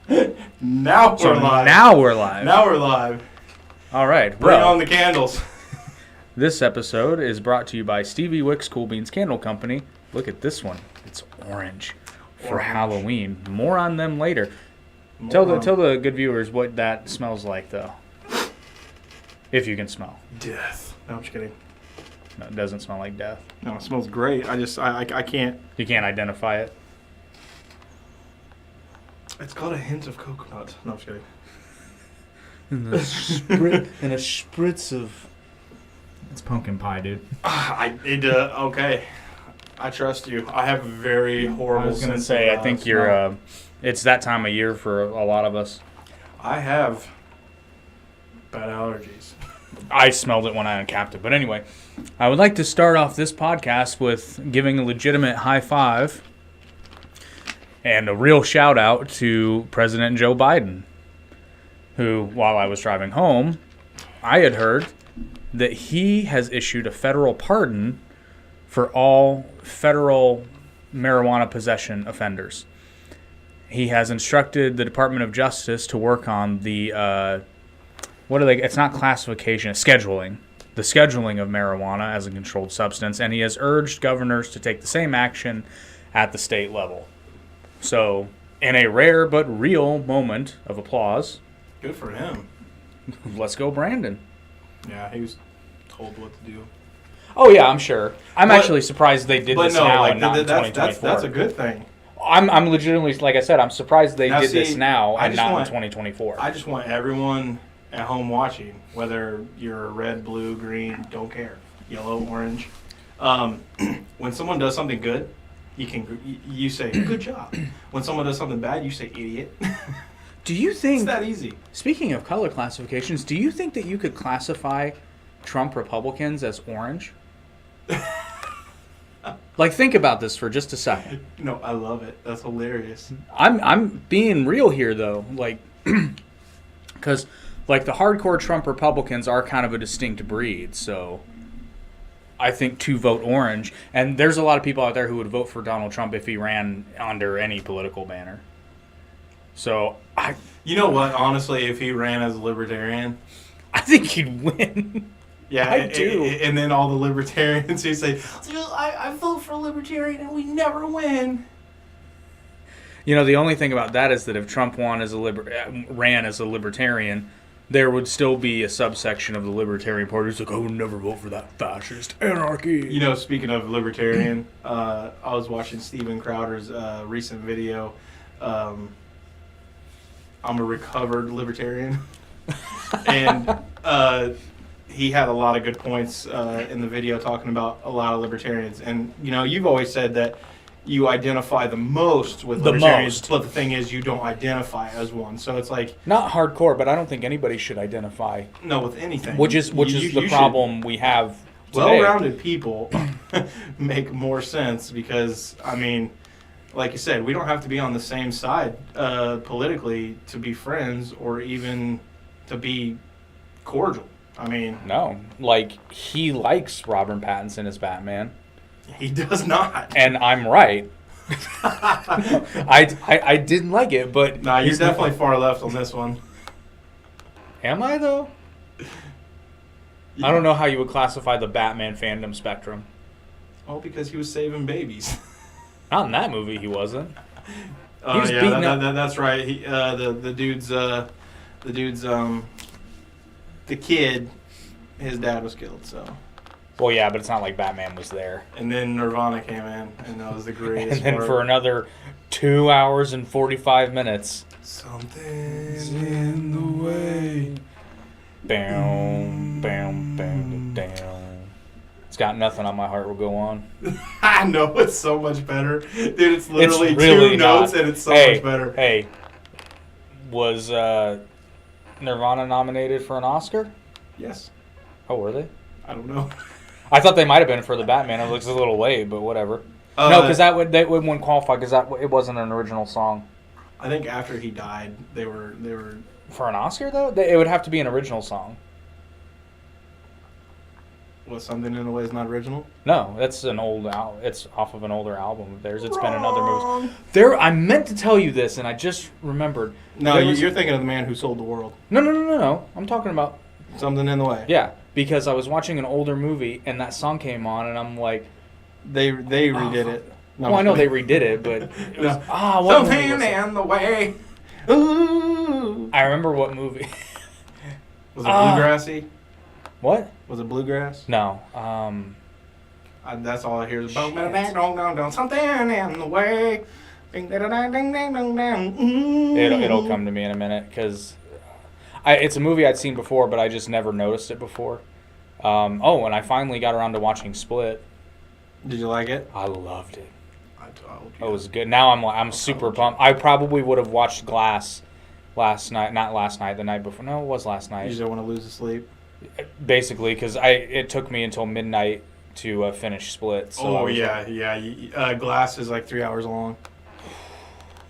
Now we're live. Now we're live. Now we're live. All right. Bring on the candles. This episode is brought to you by Stevie Wicks Cool Beans Candle Company. Look at this one. It's orange for Halloween. More on them later. Tell the good viewers what that smells like, though. If you can smell. Death. No, I'm just kidding. No, it doesn't smell like death. No, it smells great. I can't. You can't identify it. It's got a hint of coconut. No, I'm just kidding. And a spritz of... It's pumpkin pie, dude. Okay. I trust you. I have a very horrible I was going to sense say, of, I think you're... it's that time of year for a lot of us. I have bad allergies. I smelled it when I uncapped it. But anyway, I would like to start off this podcast with giving a legitimate high five and a real shout out to President Joe Biden, who, while I was driving home, I had heard that he has issued a federal pardon for all federal marijuana possession offenders. He has instructed the Department of Justice to work on the... it's not classification, it's scheduling. The scheduling of marijuana as a controlled substance, and he has urged governors to take the same action at the state level. So, in a rare but real moment of applause... Good for him. Let's go, Brandon. Yeah, he was told what to do. Oh, yeah, I'm sure. I'm actually surprised they did this now and not in 2024. That's a good thing. I'm legitimately, like I said, I'm surprised they did this now and not in 2024. I just want everyone at home watching, whether you're red, blue, green, don't care, yellow, orange. When someone does something good, you say good job. When someone does something bad, you say idiot. Do you think it's that easy? Speaking of color classifications, do you think that you could classify Trump Republicans as orange? Like, think about this for just a second. No, I love it. That's hilarious. I'm being real here, though. Like, because, like, the hardcore Trump Republicans are kind of a distinct breed, so I think to vote orange. And there's a lot of people out there who would vote for Donald Trump if he ran under any political banner. So, You know what? Honestly, if he ran as a libertarian... I think he'd win. Yeah, I do. And then all the libertarians who say, I vote for a libertarian and we never win. You know, the only thing about that is that if Trump ran as a libertarian, there would still be a subsection of the Libertarian Party who's like, I would never vote for that fascist anarchy. You know, speaking of libertarian, I was watching Steven Crowder's recent video. I'm a recovered libertarian. And he had a lot of good points in the video talking about a lot of libertarians. And, you know, you've always said that you identify the most with libertarians, but the thing is you don't identify as one. So it's like... Not hardcore, but I don't think anybody should identify... No, with anything. Which is the problem we have today. Well-rounded people make more sense because, I mean, like you said, we don't have to be on the same side politically to be friends or even to be cordial. I mean... No. Like, he likes Robert Pattinson as Batman. He does not. And I'm right. I didn't like it, but... Nah, you're definitely far left on this one. Am I, though? Yeah. I don't know how you would classify the Batman fandom spectrum. Oh, because he was saving babies. Not in that movie, he wasn't. Oh, yeah, that's right. He, the kid, his dad was killed, so... Well, yeah, but it's not like Batman was there. And then Nirvana came in, and that was the greatest And then for another 2 hours and 45 minutes... Something's in the way. Bam, bam, bam, down. It's got nothing on my heart will go on. I know, it's so much better. Dude, it's literally really two notes, and it's so much better. Hey, was Nirvana nominated for an Oscar? Yes. Oh, were they? I don't know. I thought they might have been for the Batman. It looks a little late, but whatever. No, because that wouldn't qualify because it wasn't an original song. I think after he died, they were for an Oscar though. It would have to be an original song. What, Something in the Way is not original? No, that's an old it's off of an older album of theirs. It's been in other movies. I meant to tell you this, and I just remembered. No, you're thinking of The Man Who Sold the World. No. I'm talking about Something in the Way. Yeah, because I was watching an older movie, and that song came on, and I'm like, they redid it. No, well, I know they redid it, but it was what Something movie was it? in the Way. Ooh. I remember what movie. Was it bluegrassy? What? Was it bluegrass? No. That's all I hear is something in the way. Ding, ding, ding, ding, ding, ding, ding. It'll come to me in a minute because it's a movie I'd seen before, but I just never noticed it before. And I finally got around to watching Split. Did you like it? I loved it. I told you. It was good. Now I'm super pumped. I probably would have watched Glass last night. Not last night. The night before. No, it was last night. You just don't want to lose the sleep. Basically, because it took me until midnight to finish Split. So Glass is like 3 hours long.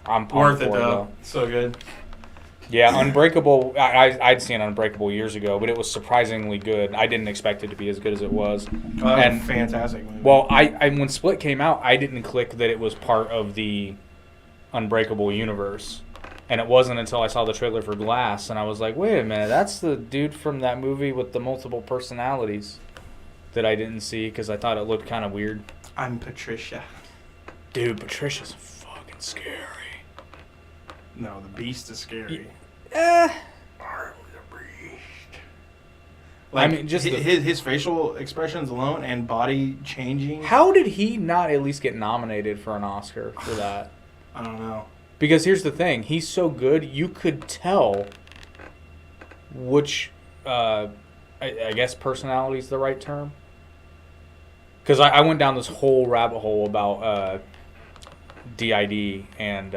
I'm pumped Worth it for though. So good. Yeah, Unbreakable. I'd seen Unbreakable years ago, but it was surprisingly good. I didn't expect it to be as good as it was. Oh, that was a fantastic movie. Well, I when Split came out, I didn't click that it was part of the Unbreakable universe. And it wasn't until I saw the trailer for Glass, and I was like, wait a minute, that's the dude from that movie with the multiple personalities that I didn't see because I thought it looked kind of weird. I'm Patricia. Dude, Patricia's fucking scary. No, the Beast is scary. I'm the Beast. Like, I mean, just his facial expressions alone and body changing. How did he not at least get nominated for an Oscar for that? I don't know. Because here's the thing, he's so good, you could tell which, I guess personality is the right term. Because I went down this whole rabbit hole about DID and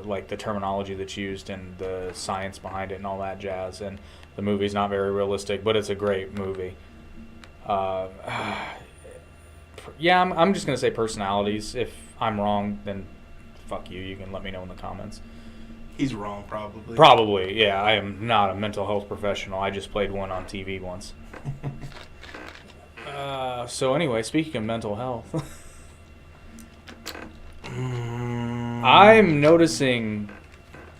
like the terminology that's used and the science behind it and all that jazz. And the movie's not very realistic, but it's a great movie. Yeah, I'm just going to say personalities. If I'm wrong, then fuck you. You can let me know in the comments. He's wrong, probably. Probably, yeah. I am not a mental health professional. I just played one on TV once. So anyway, speaking of mental health, I'm noticing,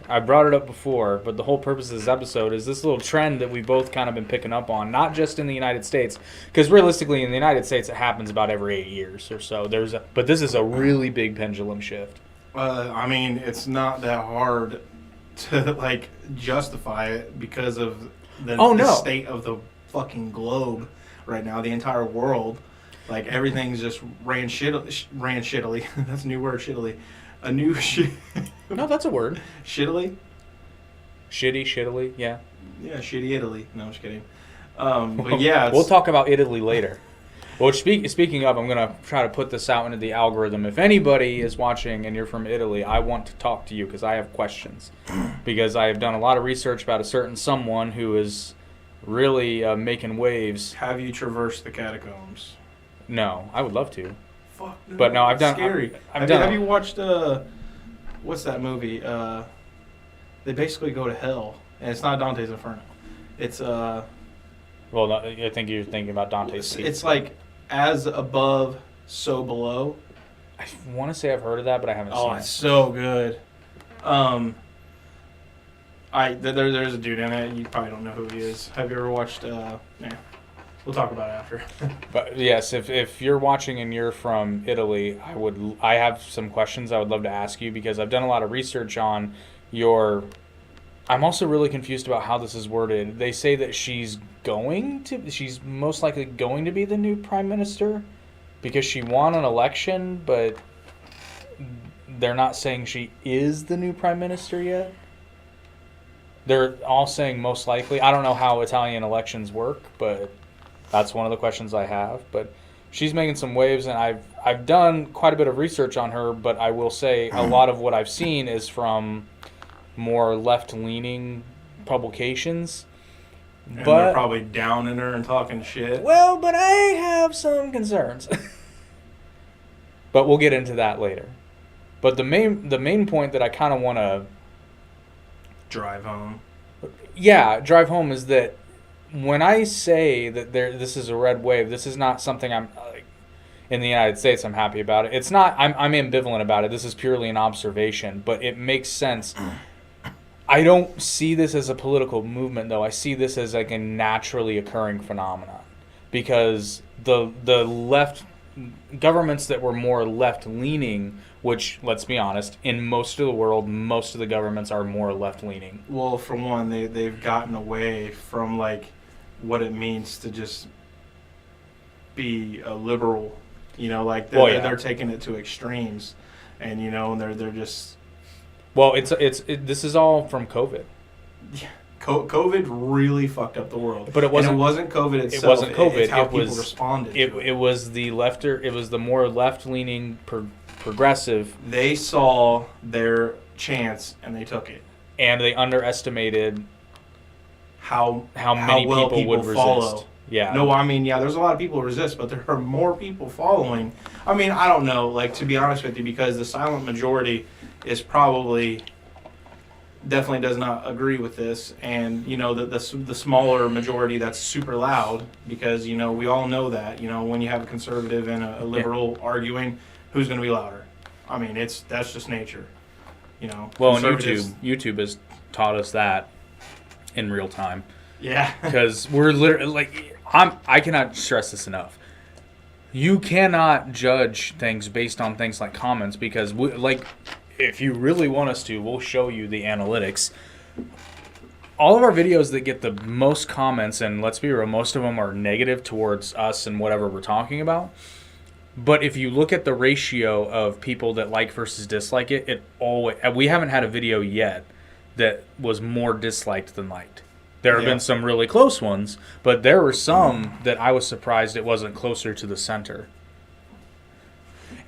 I brought it up before, but the whole purpose of this episode is this little trend that we've both kind of been picking up on, not just in the United States, because realistically in the United States it happens about every 8 years or so. But this is a really big pendulum shift. I mean, it's not that hard to like justify it because of the state of the fucking globe right now, the entire world. Like everything's just ran shittily. That's a new word, shittily. A new shit. No, that's a word. Shittily. Shittily, yeah. Yeah, shitty Italy. No, I'm just kidding. But yeah, we'll talk about Italy later. Well, speaking of, I'm going to try to put this out into the algorithm. If anybody is watching and you're from Italy, I want to talk to you because I have questions. Because I have done a lot of research about a certain someone who is really making waves. Have you traversed the catacombs? No, I would love to. Fuck no. But no, I've done... Scary. Have you watched, what's that movie? They basically go to hell. And it's not Dante's Inferno. It's, Well, I think you're thinking about Dante's Peak. It's like... As above, so below. I want to say I've heard of that, but I haven't seen it. Oh, it's so good. There's a dude in it. You probably don't know who he is. Have you ever watched? We'll talk about it after. But yes, if you're watching and you're from Italy, I have some questions I would love to ask you because I've done a lot of research on your. I'm also really confused about how this is worded. They say that she's most likely going to be the new prime minister because she won an election, but they're not saying she is the new prime minister yet. They're all saying most likely. I don't know how Italian elections work, but that's one of the questions I have. But she's making some waves, and I've done quite a bit of research on her, but I will say a lot of what I've seen is from more left-leaning publications. And they're probably downing her and talking shit. Well, but I have some concerns. But we'll get into that later. But the main point that I kind of want to drive home. Yeah, drive home is that when I say that this is a red wave, this is not something I'm in the United States. I'm happy about it. It's not. I'm ambivalent about it. This is purely an observation, but it makes sense. I don't see this as a political movement, though. I see this as like a naturally occurring phenomenon, because the left governments that were more left leaning, which, let's be honest, in most of the world, most of the governments are more left leaning. Well, for one, they've gotten away from like what it means to just be a liberal. Like they're taking it to extremes, and and they're just. Well, this is all from COVID. Yeah. COVID really fucked up the world. But it wasn't. And it wasn't COVID itself. It wasn't COVID. It's how people responded. It was the lefter. It was the more left-leaning progressive. They saw their chance and they took it. And they underestimated how many well people would follow. resist. Yeah. No, I mean, there's a lot of people who resist, but there are more people following. I mean, I don't know, like, to be honest with you, because the silent majority is probably definitely does not agree with this, and the smaller majority that's super loud, because we all know that when you have a conservative and a liberal arguing, who's going to be louder? I mean, that's just nature. Well, and YouTube has taught us that in real time. Yeah. Because we're literally like, I cannot stress this enough. You cannot judge things based on things like comments, because if you really want us to, we'll show you the analytics. All of our videos that get the most comments, and let's be real, most of them are negative towards us and whatever we're talking about. But if you look at the ratio of people that like versus dislike it always, we haven't had a video yet that was more disliked than liked. There have been some really close ones, but there were some that I was surprised it wasn't closer to the center.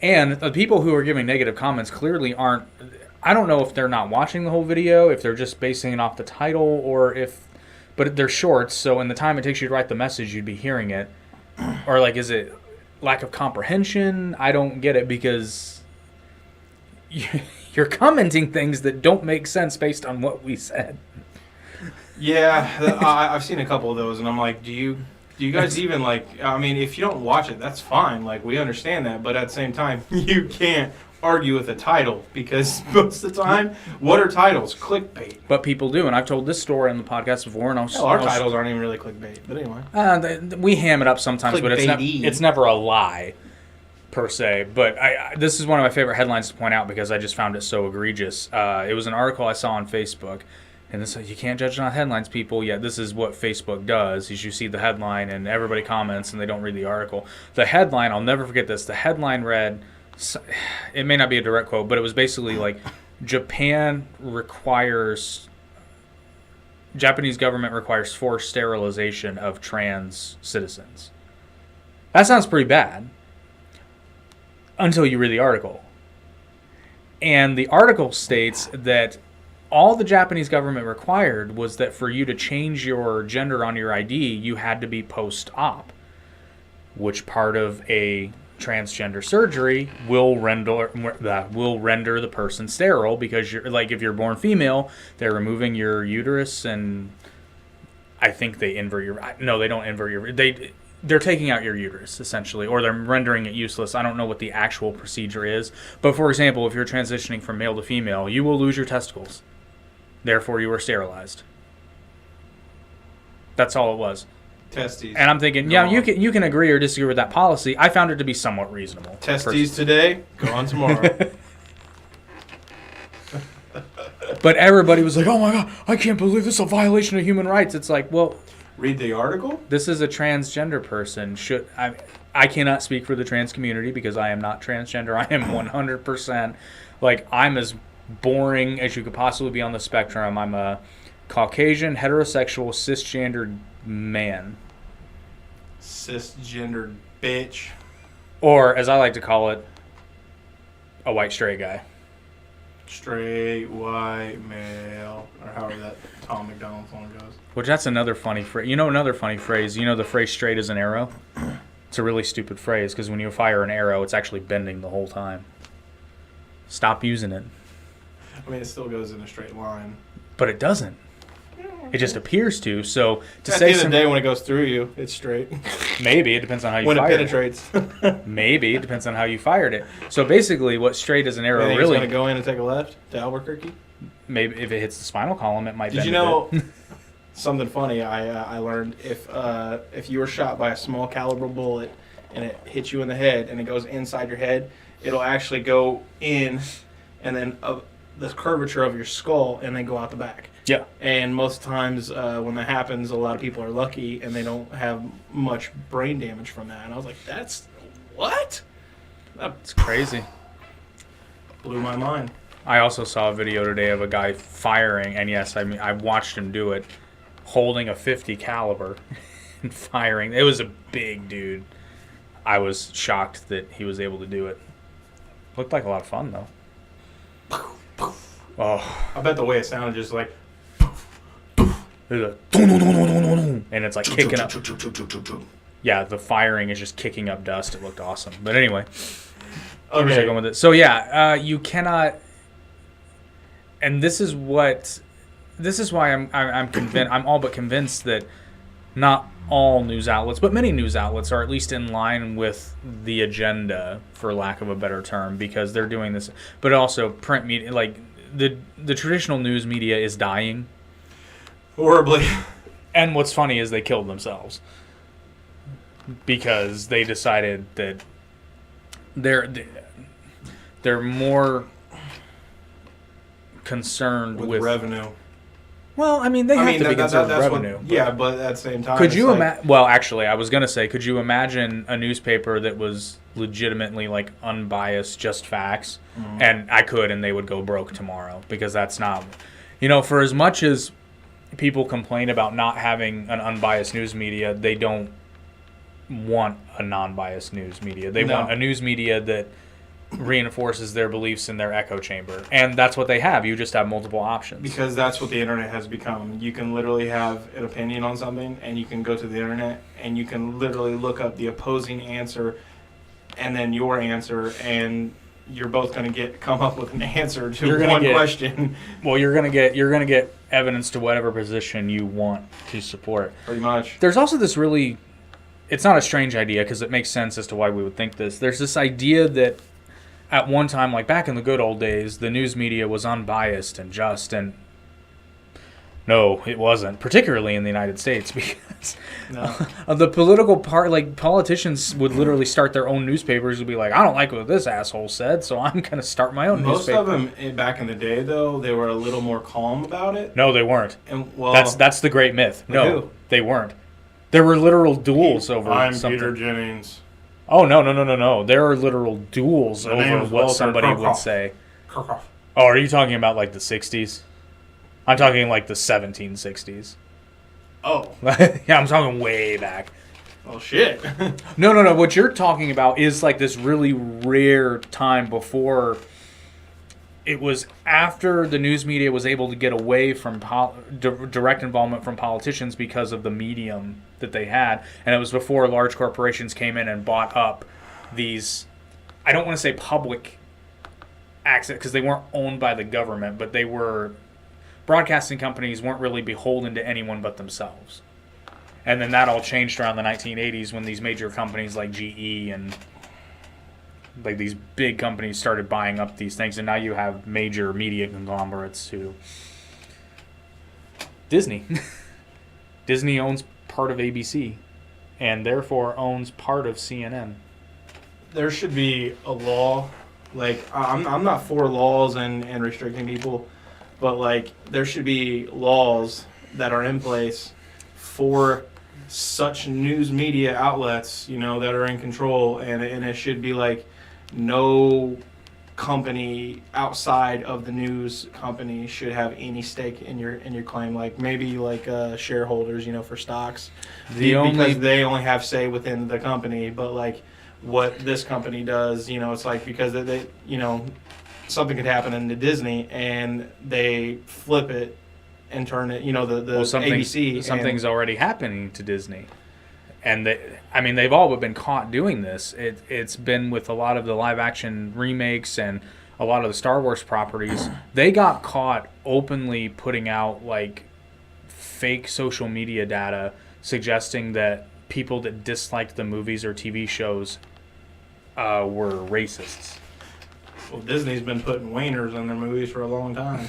And the people who are giving negative comments clearly aren't, I don't know if they're not watching the whole video, if they're just basing it off the title, but they're shorts, so in the time it takes you to write the message, you'd be hearing it. Or is it lack of comprehension? I don't get it, because you're commenting things that don't make sense based on what we said. Yeah, I've seen a couple of those, and I'm like, do you guys even I mean, if you don't watch it, that's fine. We understand that, but at the same time, you can't argue with a title, because most of the time, what are titles? Clickbait. But people do, and I've told this story on the podcast before, and our titles aren't even really clickbait, but anyway. We ham it up sometimes, but it's never a lie, per se. But this is one of my favorite headlines to point out, because I just found it so egregious. It was an article I saw on Facebook. And this, you can't judge on headlines, people. Yeah, this is what Facebook does, is you see the headline and everybody comments and they don't read the article. The headline, I'll never forget this. The headline read, it may not be a direct quote, but it was basically Japanese government requires forced sterilization of trans citizens. That sounds pretty bad until you read the article. And the article states that all the Japanese government required was that for you to change your gender on your ID, you had to be post-op, which part of a transgender surgery will render the person sterile, because you're if you're born female, they're removing your uterus, and I think they invert your. No, they don't invert your. They're taking out your uterus, essentially, or they're rendering it useless. I don't know what the actual procedure is. But, for example, if you're transitioning from male to female, you will lose your testicles. Therefore, you are sterilized. That's all it was. Testes. And I'm thinking, you can agree or disagree with that policy. I found it to be somewhat reasonable. Testes today, go on tomorrow. But everybody was like, oh my God, I can't believe this is a violation of human rights. It's like, well... Read the article? This is a transgender person. I cannot speak for the trans community, because I am not transgender. I am 100%. I'm as boring as you could possibly be on the spectrum. I'm a Caucasian, heterosexual, cisgendered man. Cisgendered bitch. Or, as I like to call it, a white straight guy. Straight, white, male, or however that Tom McDonald song goes. Which, that's another funny phrase. Another funny phrase? The phrase straight as an arrow? It's a really stupid phrase, because when you fire an arrow, it's actually bending the whole time. Stop using it. I mean, it still goes in a straight line. But it doesn't. It just appears to. So to At say the end of the day, when it goes through you, it's straight. maybe it depends on how you when it fired penetrates. Maybe it depends on how you fired it. So basically, what straight as an arrow It's really going to go in and take a left to Albuquerque? maybe if it hits the spinal column, it might. Did you know something funny? I learned if you were shot by a small caliber bullet and it hits you in the head and it goes inside your head, it'll actually go in and then the curvature of your skull and then go out the back. Yeah. And most times when that happens, a lot of people are lucky and they don't have much brain damage from that. And I was like, that's what? It's crazy. Blew my mind. I also saw a video today of a guy firing, and yes, I mean I watched him do it, holding a .50 caliber and firing. It was a big dude. I was shocked that he was able to do it. Looked like a lot of fun though. Oh, I bet the way it sounded just like. there's a and it's like kicking up. Yeah, the firing is just kicking up dust. It looked awesome. But anyway, where was I going with it? So yeah, you cannot. And this is why I'm convinced. I'm all but convinced that not all news outlets, but many news outlets are at least in line with the agenda, for lack of a better term, because they're doing this. But also print media, like the traditional news media, is dying horribly. And what's funny is they killed themselves because they decided that they're more concerned with revenue. Well, I mean, they have to be concerned with revenue. But at the same time, could you imagine? Well, actually, I was going to say, could you imagine a newspaper that was legitimately like unbiased, just facts? Mm-hmm. And I could, and they would go broke tomorrow because that's not, for as much as people complain about not having an unbiased news media, they don't want a non-biased news media. They want a news media that reinforces their beliefs in their echo chamber, and that's what they have. You just have multiple options because that's what the internet has become. You can literally have an opinion on something, and you can go to the internet and you can literally look up the opposing answer and then your answer, and you're both going to come up with an answer to one question. Well, you're going to get evidence to whatever position you want to support. Pretty much. There's also this really, it's not a strange idea because it makes sense as to why we would think this. There's this idea that at one time, like back in the good old days, the news media was unbiased and just, and no, it wasn't, particularly in the United States, because of the political part. Like politicians would literally start their own newspapers and be like, I don't like what this asshole said, so I'm going to start my own newspaper. Most of them back in the day, though, they were a little more calm about it. No, they weren't. And well, that's the great myth. No, they weren't. There were literal duels over something. Peter Jennings. Oh, no. There are literal duels over what somebody would say. Oh, are you talking about like the 60s? I'm talking like the 1760s. Oh. Yeah, I'm talking way back. Oh, shit. No. What you're talking about is like this really rare time before. It was after the news media was able to get away from direct involvement from politicians because of the medium that they had. And it was before large corporations came in and bought up these, I don't want to say public access because they weren't owned by the government, but they were, broadcasting companies weren't really beholden to anyone but themselves. And then that all changed around the 1980s when these major companies like GE and like these big companies started buying up these things, and now you have major media conglomerates who Disney owns part of ABC and therefore owns part of CNN. There should be a law. Like I'm not for laws and restricting people, but like there should be laws that are in place for such news media outlets, that are in control, and it should be like no company outside of the news company should have any stake in your claim. Like maybe like shareholders, for stocks, because they only have say within the company. But like what this company does, it's like because they something could happen in the Disney and they flip it and turn it, ABC. Something's already happening to Disney. And they've all been caught doing this. It's been with a lot of the live action remakes and a lot of the Star Wars properties. They got caught openly putting out like fake social media data suggesting that people that disliked the movies or TV shows were racists. Well, Disney's been putting wieners on their movies for a long time.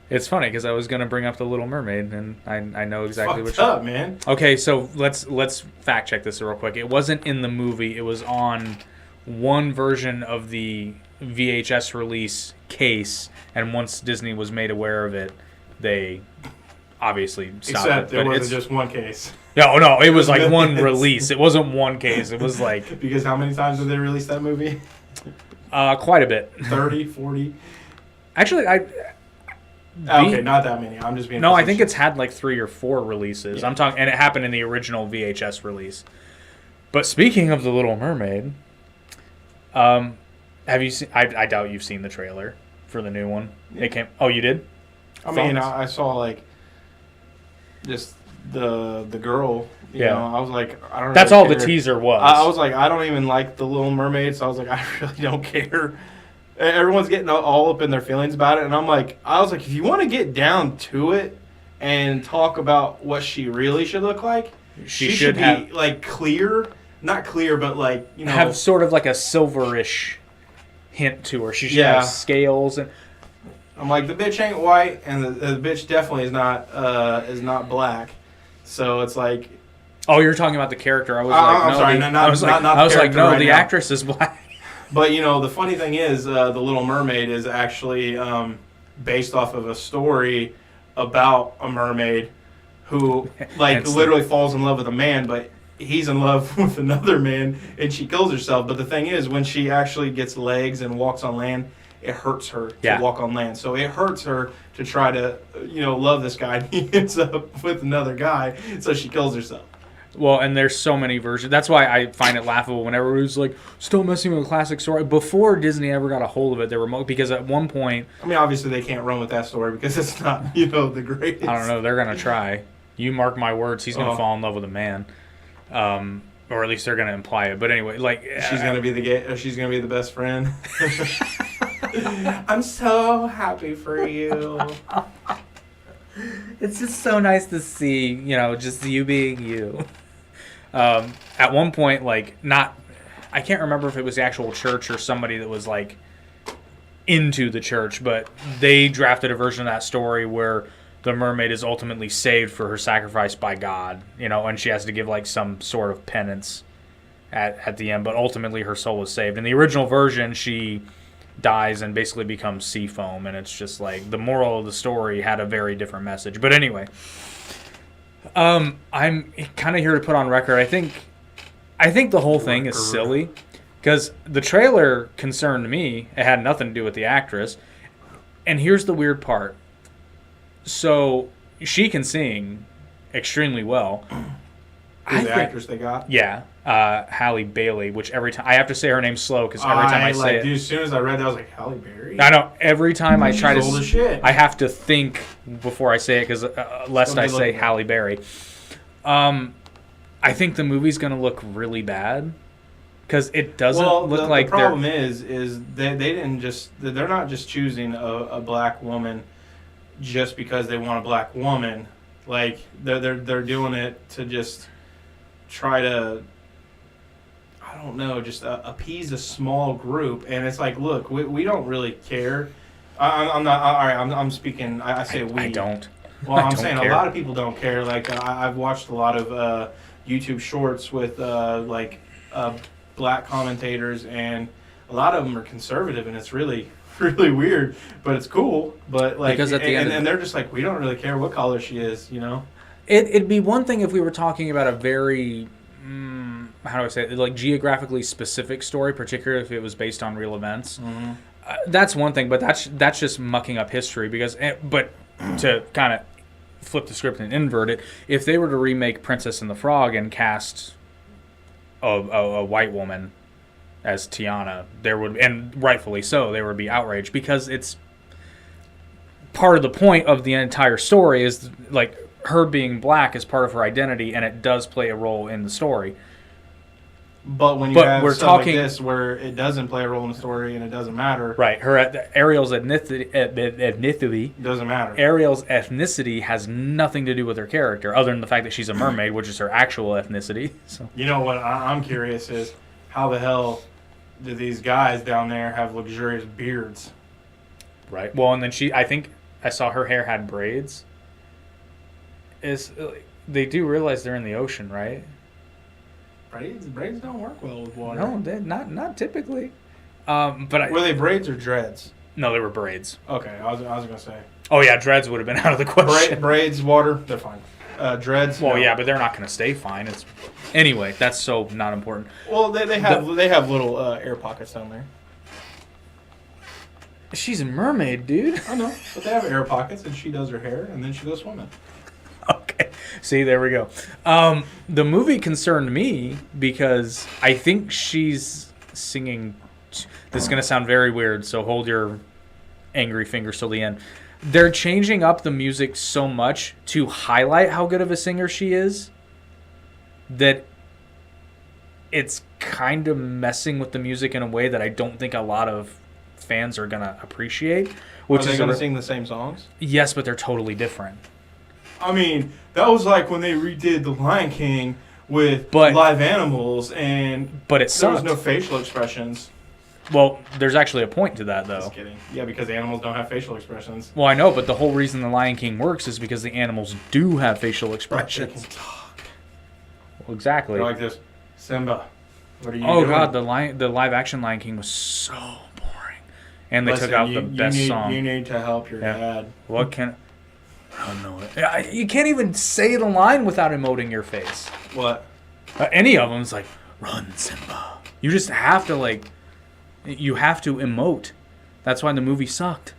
It's funny because I was going to bring up The Little Mermaid, and I know exactly It's what fucked up, man. Okay, so let's fact check this real quick. It wasn't in the movie. It was on one version of the VHS release case, and once Disney was made aware of it, they obviously stopped Except it. it wasn't just one case. No, it was like one release. It wasn't one case. It was like... Because how many times did they release that movie? Quite a bit. 30, 40? Actually, Okay, not that many. I'm just being... No, I think it's had like 3 or 4 releases. Yeah. I'm talking, and it happened in the original VHS release. But speaking of The Little Mermaid, have you seen? I doubt you've seen the trailer for the new one. Yeah. It came. Oh, you did? I mean, I saw like just the girl. You know, I was like, I don't. That's really all care. the teaser was. I was like, I don't even like the Little Mermaid, so I was like, I really don't care. Everyone's getting all up in their feelings about it, and I was like, if you want to get down to it and talk about what she really should look like, she should be like clear, not clear, but like, you know, have sort of like a silverish hint to her. She should have scales, and I'm like, the bitch ain't white, and the bitch definitely is not black. So it's like, oh, you're talking about the character. I was like, no, the actress is black. But, you know, the funny thing is, The Little Mermaid is actually based off of a story about a mermaid who, like, literally falls in love with a man, but he's in love with another man, and she kills herself. But the thing is, when she actually gets legs and walks on land, it hurts her to walk on land. So it hurts her to try to, you know, love this guy, and he ends up with another guy, so she kills herself. Well, and there's so many versions. That's why I find it laughable whenever it was like, still messing with a classic story. Before Disney ever got a hold of it, they were because at one point... I mean, obviously they can't run with that story because it's not, you know, the greatest. I don't know. They're going to try. You mark my words, he's going to fall in love with a man. Or at least they're going to imply it. But anyway, like... She's going to be she's going to be the best friend. I'm so happy for you. It's just so nice to see, you know, just you being you. At one point, like, I can't remember if it was the actual church or somebody that was, like, into the church, but they drafted a version of that story where the mermaid is ultimately saved for her sacrifice by God, you know, and she has to give, like, some sort of penance at the end, but ultimately her soul is saved. In the original version, she dies and basically becomes sea foam, and it's just like the moral of the story had a very different message. But anyway, I'm kind of here to put on record. I think the whole thing is silly because the trailer concerned me. It had nothing to do with the actress. And here's the weird part. So she can sing extremely well. Who's the actress they got? Yeah. Halle Bailey, which every time I have to say her name slow because every time I say it, dude, as soon as I read that, I was like, Halle Berry. I know every time I try to, old as shit. I have to think before I say it because lest I say Halle Berry. I think the movie's gonna look really bad because it doesn't look like. The problem is they didn't just they're not just choosing a black woman just because they want a black woman. Like they're doing it to just try to, I don't know, just appease a small group. And it's like, look, we don't really care. I'm not, all right, I'm speaking, I say we. I don't. Well, I'm saying care. A lot of people don't care. Like, I've watched a lot of YouTube shorts with, black commentators, and a lot of them are conservative, and it's really, really weird, but it's cool. But, like, because at the end, and they're just like, we don't really care what color she is, you know? It'd be one thing if we were talking about a very, how do I say it, like geographically specific story, particularly if it was based on real events. Mm-hmm. That's one thing, but that's just mucking up history but to kind of flip the script and invert it, if they were to remake Princess and the Frog and cast a white woman as Tiana, there would, and rightfully so, there would be outrage because it's part of the point of the entire story is like her being black is part of her identity, and it does play a role in the story. But when you But have we're stuff talking- like this where it doesn't play a role in the story and it doesn't matter, Right. Ariel's ethnicity doesn't matter. Ariel's ethnicity has nothing to do with her character, other than the fact that she's a mermaid, which is her actual ethnicity. So You know what I'm curious is how the hell do these guys down there have luxurious beards? right. Well, and then I think I saw her hair had braids. They do realize they're in the ocean, right? Braids don't work well with water. No, not typically. But Were they braids or dreads? no, they were braids. Okay, I was gonna say Oh yeah, dreads would have been out of the question. braids, water, they're fine. Dreads. Well, no. yeah, but they're not going to stay fine. Anyway. That's so not important. Well, they have little air pockets down there. She's a mermaid, dude. I know, but they have air pockets, and she does her hair, and then she goes swimming. Okay. See, there we go. The movie concerned me because I think she's singing. This is going to sound very weird, so hold your angry fingers till the end. They're changing up the music so much to highlight how good of a singer she is that it's kind of messing with the music in a way that I don't think a lot of fans are going to appreciate. Are they going to sing the same songs? Yes, but they're totally different. I mean, that was like when they redid The Lion King with live animals, but it there was sucked. no facial expressions. Well, there's actually a point to that, though. Just kidding. Yeah, because animals don't have facial expressions. Well, I know, but the whole reason The Lion King works is because the animals do have facial They expressions. can talk. Well, exactly. They're like this, Simba, what are you Oh doing? god, the live action Lion King was so boring, and they Listen, took out the best song. You need to help your dad. What can? I don't know it. You can't even say the line without emoting your face. What? Any of them is like, "Run, Simba." You just have to you have to emote. That's why the movie sucked.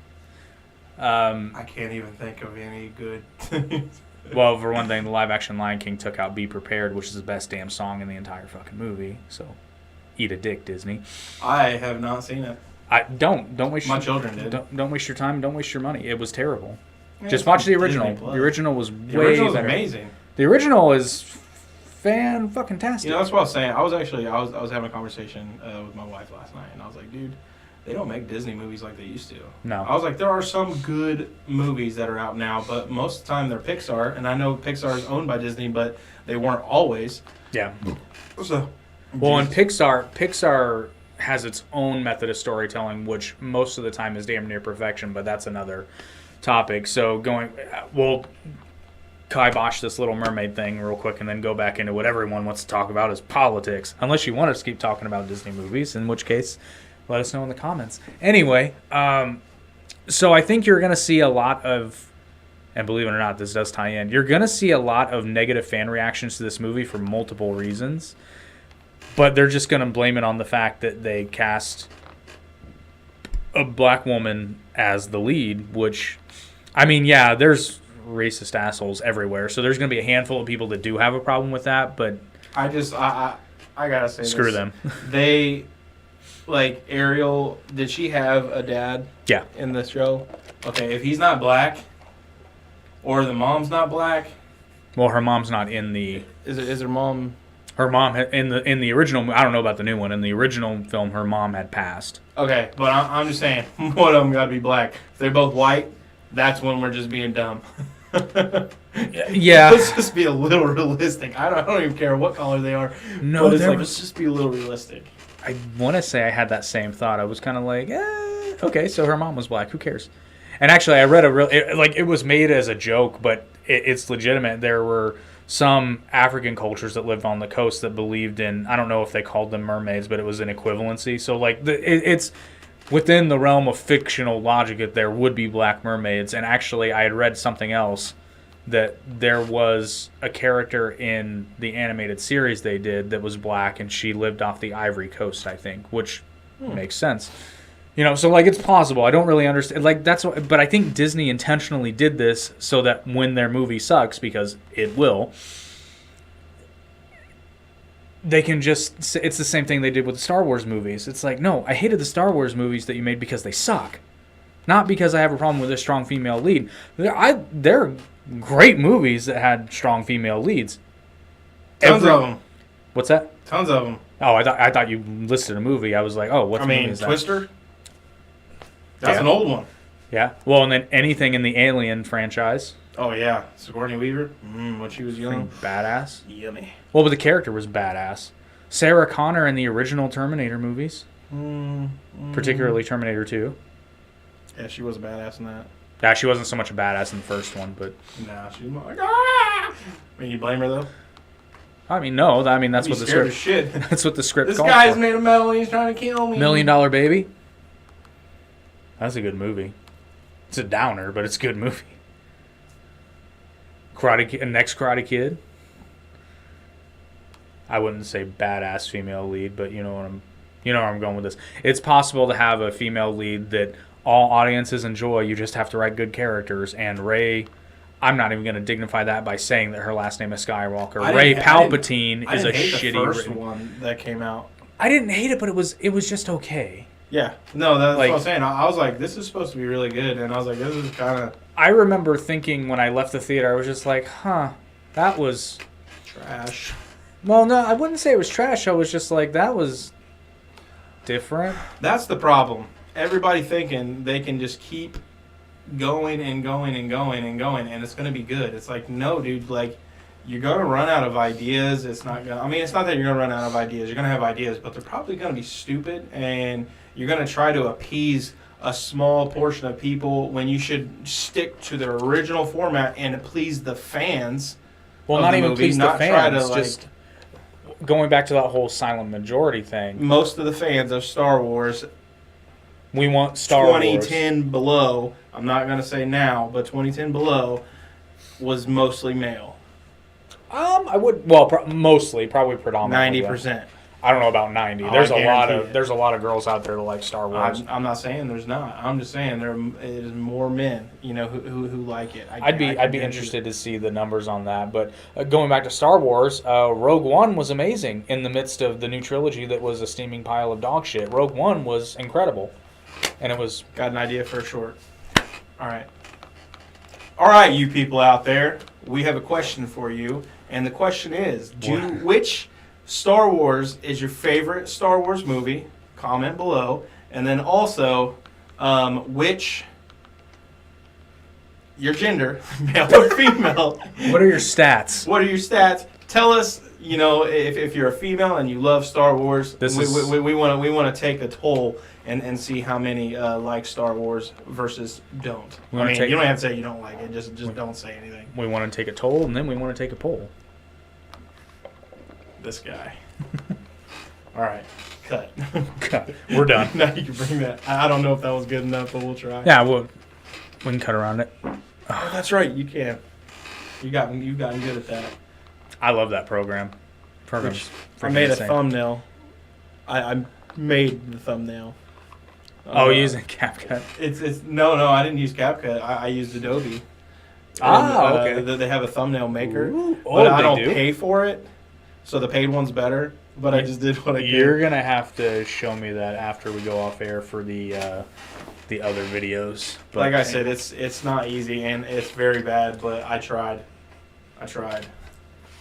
I can't even think of any good things. Well, for one thing, the live action Lion King took out "Be Prepared," which is the best damn song in the entire fucking movie. So, eat a dick, Disney. I have not seen it. Don't waste. My children did. Don't waste your time. Don't waste your money. It was terrible. Yeah, Just it's watch on the original. Disney Plus. The original was The way original's better. amazing. The original is fan-fucking-tastic. You know, that's what I was saying. I was having a conversation with my wife last night, and I was like, dude, they don't make Disney movies like they used to. No. I was like, there are some good movies that are out now, but most of the time they're Pixar, and I know Pixar is owned by Disney, but they weren't always. Yeah. So, Well, and Pixar has its own method of storytelling, which most of the time is damn near perfection, but that's another topic. So we'll kibosh this Little Mermaid thing real quick and then go back into what everyone wants to talk about is politics. Unless you want us to keep talking about Disney movies, in which case, let us know in the comments. Anyway, so I think you're going to see a lot of, and believe it or not, this does tie in, you're going to see a lot of negative fan reactions to this movie for multiple reasons. But they're just going to blame it on the fact that they cast a black woman as the lead, which, I mean, yeah, there's racist assholes everywhere. So there's going to be a handful of people that do have a problem with that, but I gotta say, screw them. They, like, Ariel, did she have a dad? Yeah. In the show? Okay, if he's not black, or the mom's not black, Well, her mom's not in the. is her mom? Her mom in the original. I don't know about the new one. In the original film, her mom had passed. Okay, but I'm just saying, one of them got to be black. If they're both white, that's when we're just being dumb. Yeah. Let's just be a little realistic. I don't even care what color they are. No, but it's there like, was- let's just be a little realistic. I want to say I had that same thought. I was kind of like, okay, so her mom was black. Who cares? And actually, I read it was made as a joke, but it's legitimate. There were some African cultures that lived on the coast that believed in, I don't know if they called them mermaids, but it was an equivalency. So like it's within the realm of fictional logic that there would be black mermaids. And actually, I had read something else that there was a character in the animated series they did that was black, and she lived off the Ivory Coast, I think, which makes sense. You know, so like it's plausible. I don't really understand. Like that's what, but I think Disney intentionally did this so that when their movie sucks, because it will, they can just say, it's the same thing they did with the Star Wars movies. It's like, no, I hated the Star Wars movies that you made because they suck, not because I have a problem with a strong female lead. They're great movies that had strong female leads. Tons of them. What's that? Tons of them. Oh, I thought you listed a movie. I was like, oh, what movie is that? Twister. That's an old one. Yeah. Well, and then anything in the Alien franchise. Oh yeah, Sigourney Weaver. When she was young, badass. Yummy. Well, but the character was badass. Sarah Connor in the original Terminator movies, particularly Terminator 2. Yeah, she was a badass in that. Yeah, she wasn't so much a badass in the first one, but Nah, she was more like, ah! I mean, you blame her though? I mean, no. I mean, that's what the script. Shit. That's what the script. This called guy's for. made of metal and he's trying to kill me. $1 Million Baby. That's a good movie. It's a downer, but it's a good movie. Next Karate Kid. I wouldn't say badass female lead, but you know where I'm going with this. It's possible to have a female lead that all audiences enjoy. You just have to write good characters. And Rey, I'm not even going to dignify that by saying that her last name is Skywalker. Rey Palpatine is a shitty. The first one that came out. I didn't hate it, but it was just okay. Yeah, no, that's what I was saying. I was like, this is supposed to be really good, and I was like, this is kind of. I remember thinking when I left the theater, I was just like, huh, that was trash. Well, no, I wouldn't say it was trash. I was just like, that was different. That's the problem. Everybody thinking they can just keep going and going and going and going, and it's going to be good. It's like, no, dude, like, you're going to run out of ideas. It's not going to, I mean, it's not that you're going to run out of ideas. You're going to have ideas, but they're probably going to be stupid, and you're going to try to appease a small portion of people when you should stick to the original format and please the fans. Well, not even please the fans, just going back to that whole silent majority thing. Most of the fans of Star Wars, we want Star Wars 2010 below, I'm not going to say now, but 2010 below was mostly male. I would, well, mostly, probably predominantly 90%. I don't know about 90. There's a lot of girls out there that like Star Wars. I'm not saying there's not. I'm just saying there is more men, who like it. I'd be interested to see the numbers on that. But going back to Star Wars, Rogue One was amazing in the midst of the new trilogy that was a steaming pile of dog shit. Rogue One was incredible, and it was. Got an idea for a short. All right, you people out there, we have a question for you, and the question is: which Star Wars is your favorite Star Wars movie? Comment below. And then also, which, your gender, male or female. What are your stats? What are your stats? Tell us, if you're a female and you love Star Wars, we want to take a toll and see how many like Star Wars versus don't. You don't have to say you don't like it. Just don't say anything. We want to take a toll, and then we want to take a poll. This guy. All right, cut. We're done. Now you can bring that. I don't know if that was good enough, but we'll try. Yeah, we can cut around it. Oh, that's right. You can. You've gotten good at that. I love that program. I made a thumbnail. I made the thumbnail. Using CapCut. It's no. I didn't use CapCut. I used Adobe. Okay. They have a thumbnail maker, but I don't pay for it. So the paid one's better, but I just did what I could. You're gonna have to show me that after we go off air for the other videos. But like I said, it's not easy and it's very bad, but I tried.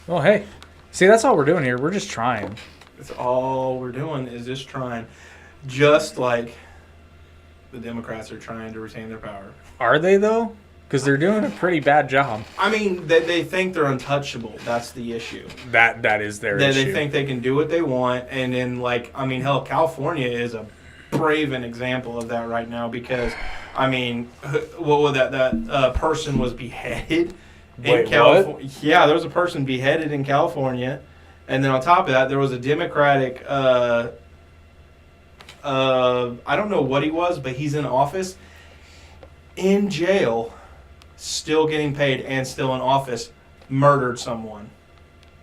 Well, hey, see, that's all we're doing here. We're just trying. That's all we're doing is just trying, just like the Democrats are trying to retain their power. Are they though? Because they're doing a pretty bad job. I mean, they think they're untouchable. That's the issue. That is their issue. They think they can do what they want. And then, hell, California is a brave example of that right now because, that person was beheaded in California. Yeah, there was a person beheaded in California. And then on top of that, there was a Democratic, I don't know what he was, but he's in office, in jail, still getting paid and still in office, murdered someone.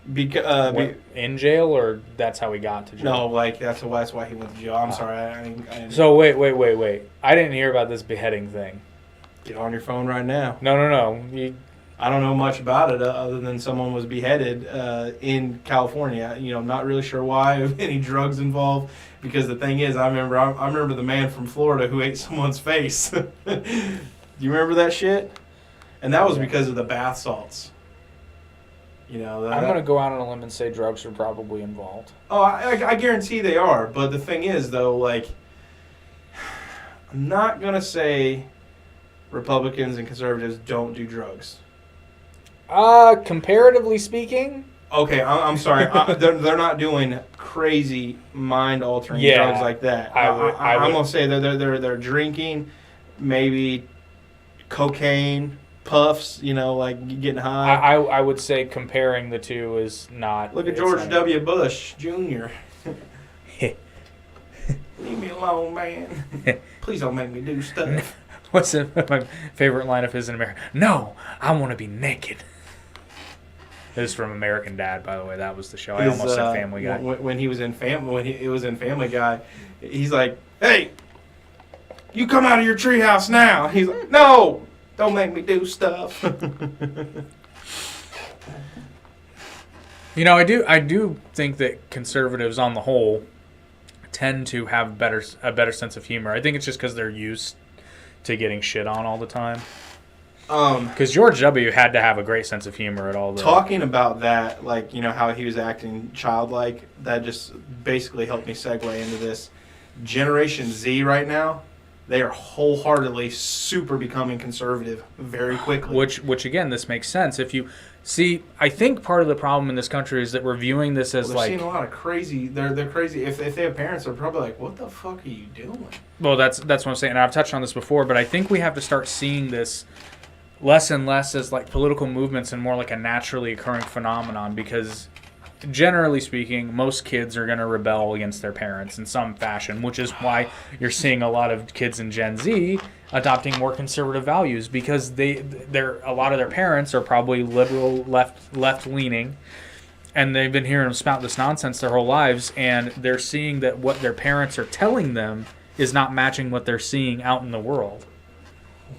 In jail, or that's how he got to jail? No, that's why he went to jail. I'm sorry. I So wait. I didn't hear about this beheading thing. Get on your phone right now. No. I don't know much about it other than someone was beheaded in California. Not really sure why, if any drugs involved. Because the thing is, I remember the man from Florida who ate someone's face. Do you remember that shit? And that was because of the bath salts. You know, I'm going to go out on a limb and say drugs are probably involved. Oh, I guarantee they are. But the thing is, though, like, I'm not going to say Republicans and conservatives don't do drugs. Comparatively speaking... Okay, I'm sorry. They're not doing crazy mind-altering drugs like that. I'm gonna say that they're drinking, maybe cocaine, puffs. You know, like getting high. I would say comparing the two is not. Look at George W. Bush Jr. Leave me alone, man. Please don't make me do stuff. What's my favorite line of his in America? No, I want to be naked. This is from American Dad, by the way. That was the show. I almost said Family Guy. When he was in it was in Family Guy, he's like, "Hey, you come out of your treehouse now." He's like, "No, don't make me do stuff." You know, I do think that conservatives, on the whole, tend to have a better sense of humor. I think it's just because they're used to getting shit on all the time. Because George W. had to have a great sense of humor at all. Talking about that, like, you know, how he was acting childlike, that just basically helped me segue into this. Generation Z right now, they are wholeheartedly super becoming conservative very quickly. Which again, this makes sense. If you see, I think part of the problem in this country is that we're viewing this as they're seeing a lot of crazy. They're crazy. If they have parents, they're probably like, "What the fuck are you doing?" Well, that's what I'm saying. And I've touched on this before, but I think we have to start seeing this less and less as like political movements and more like a naturally occurring phenomenon, because generally speaking, most kids are going to rebel against their parents in some fashion, which is why you're seeing a lot of kids in Gen Z adopting more conservative values, because they're a lot of their parents are probably liberal, left leaning, and they've been hearing them spout this nonsense their whole lives, and they're seeing that what their parents are telling them is not matching what they're seeing out in the world.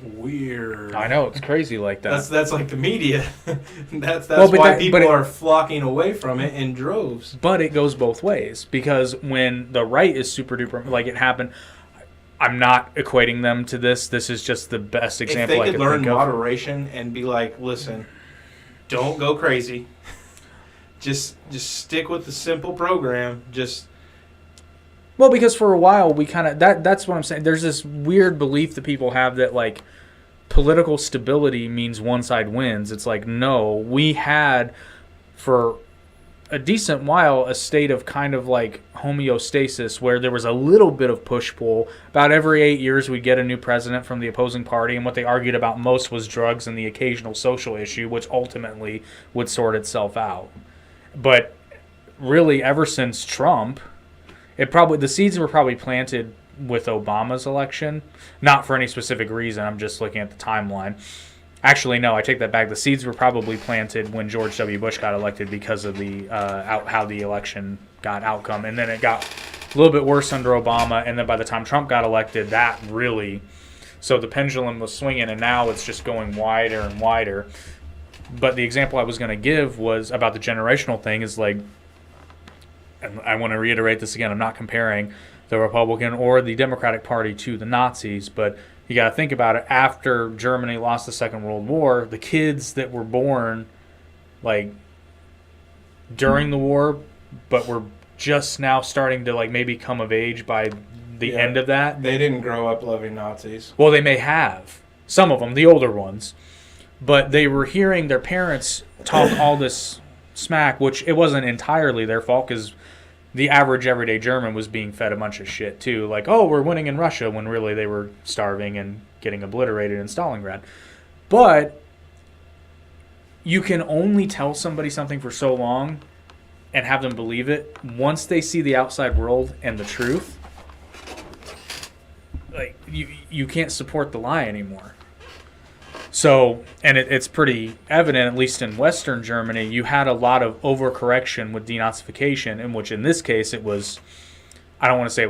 Weird. I know, it's crazy like that. That's like the media. that's why people are flocking away from it in droves. But it goes both ways, because when the right is super duper, like it happened, I'm not equating them to this. This is just the best example I could think of. If they could learn moderation and be like, listen, don't go crazy. Just stick with the simple program. Well, because for a while we kind of that's what I'm saying. There's this weird belief that people have that like political stability means one side wins. It's like, no, we had for a decent while a state of kind of like homeostasis where there was a little bit of push-pull. About every 8 years we'd get a new president from the opposing party, and what they argued about most was drugs and the occasional social issue, which ultimately would sort itself out. But really, ever since Trump, the seeds were probably planted with Obama's election, not for any specific reason. I'm just looking at the timeline. Actually, no, I take that back. The seeds were probably planted when George W. Bush got elected because of the how the election got outcome, and then it got a little bit worse under Obama, and then by the time Trump got elected, that really, so the pendulum was swinging, and now it's just going wider and wider. But the example I was going to give was about the generational thing. Is like, and I want to reiterate this again, I'm not comparing the Republican or the Democratic Party to the Nazis, but you got to think about it. After Germany lost the Second World War, the kids that were born like during the war, but were just now starting to like maybe come of age by the end of that. They didn't grow up loving Nazis. Well, they may have. Some of them, the older ones. But they were hearing their parents talk all this smack, which it wasn't entirely their fault, because the average everyday German was being fed a bunch of shit too. Like, oh, we're winning in Russia, when really they were starving and getting obliterated in Stalingrad. But you can only tell somebody something for so long and have them believe it. Once they see the outside world and the truth, like you can't support the lie anymore. So, and it's pretty evident, at least in Western Germany, you had a lot of overcorrection with denazification, in which in this case it was, I don't want to say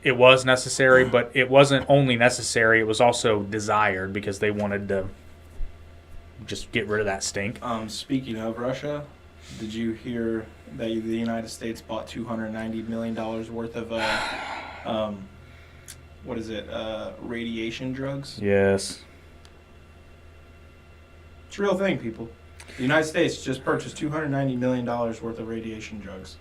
it was necessary, but it wasn't only necessary, it was also desired, because they wanted to just get rid of that stink. Speaking of Russia, did you hear that the United States bought $290 million worth of, radiation drugs? Yes. It's a real thing, people. The United States just purchased $290 million worth of radiation drugs.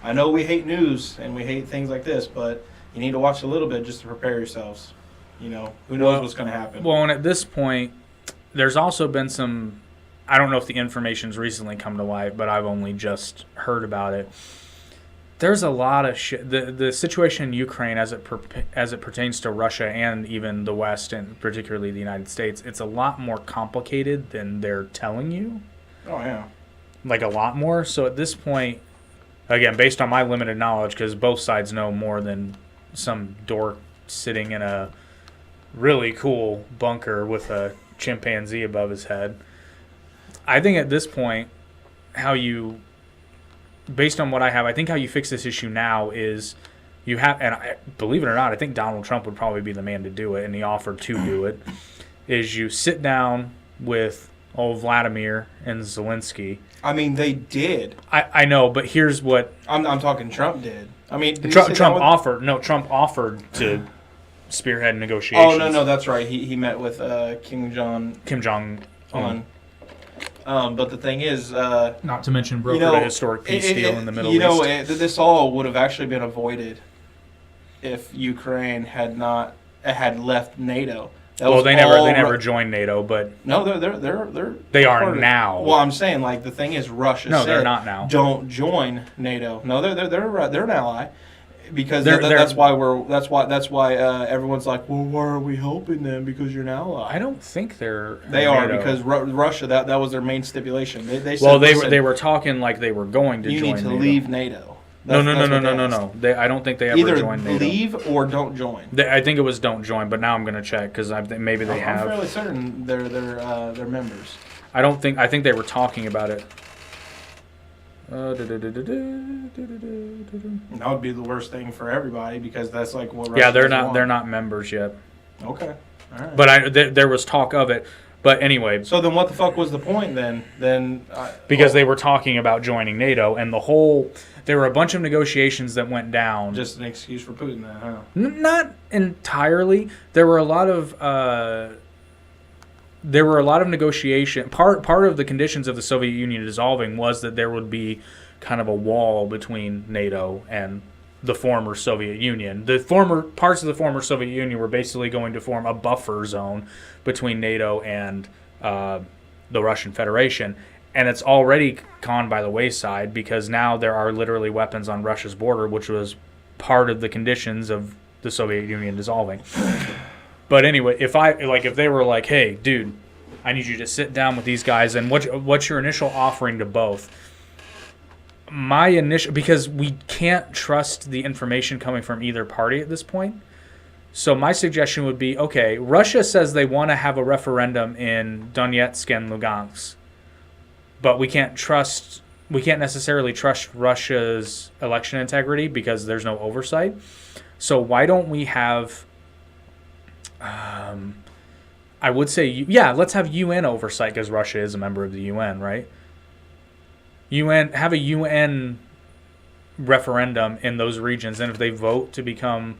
I know we hate news and we hate things like this, but you need to watch a little bit just to prepare yourselves. You know, who knows what's going to happen. Well, and at this point, there's also been some, I don't know if the information's recently come to light, but I've only just heard about it. There's a lot of shit. The situation in Ukraine as it pertains to Russia and even the West, and particularly the United States, it's a lot more complicated than they're telling you. Oh, yeah. Like a lot more. So at this point, again, based on my limited knowledge, because both sides know more than some dork sitting in a really cool bunker with a chimpanzee above his head. I think at this point, based on what I have, I think how you fix this issue now is you have, and believe it or not, I think Donald Trump would probably be the man to do it, and he offered to do it, is you sit down with old Vladimir and Zelensky. I mean, they did. I know, but here's what... I'm talking Trump did. I mean... Trump offered to spearhead negotiations. Oh, no, that's right. He met with Kim Jong-un. But the thing is... not to mention brokered a historic peace deal in the Middle East. This all would have actually been avoided if Ukraine had left NATO. They never joined NATO, but no, they are now. Well, I'm saying like the thing is Russia. No, said, they're not now. Don't join NATO. No, they're an ally because that's why everyone's like, well, why are we helping them? Because you're an ally. I don't think they are because Russia that was their main stipulation. They said, well, they were talking like they were going to join. You need to leave NATO. No. I don't think they ever joined NATO. Either leave or don't join. I think it was don't join, but now I'm going to check because maybe they have. I'm fairly certain they're members. I think they were talking about it. That would be the worst thing for everybody because that's like what. Russia They're not members yet. Okay, all right. But there was talk of it. But anyway. So then what the fuck was the point then? Because they were talking about joining NATO and there were a bunch of negotiations that went down. Just an excuse for Putin then, huh? Not entirely. There were a lot of negotiation. Part of the conditions of the Soviet Union dissolving was that there would be kind of a wall between NATO and the former Soviet Union. The former parts of the former Soviet Union were basically going to form a buffer zone between NATO and the Russian Federation. And it's already gone by the wayside because now there are literally weapons on Russia's border, which was part of the conditions of the Soviet Union dissolving. But anyway, if they were like, hey, dude, I need you to sit down with these guys, and what's your initial offering to both? Because we can't trust the information coming from either party at this point. So my suggestion would be, okay, Russia says they want to have a referendum in Donetsk and Lugansk, but we can't necessarily trust Russia's election integrity because there's no oversight. So why don't we have, I would say, let's have UN oversight because Russia is a member of the UN, right? Have a UN referendum in those regions, and if they vote to become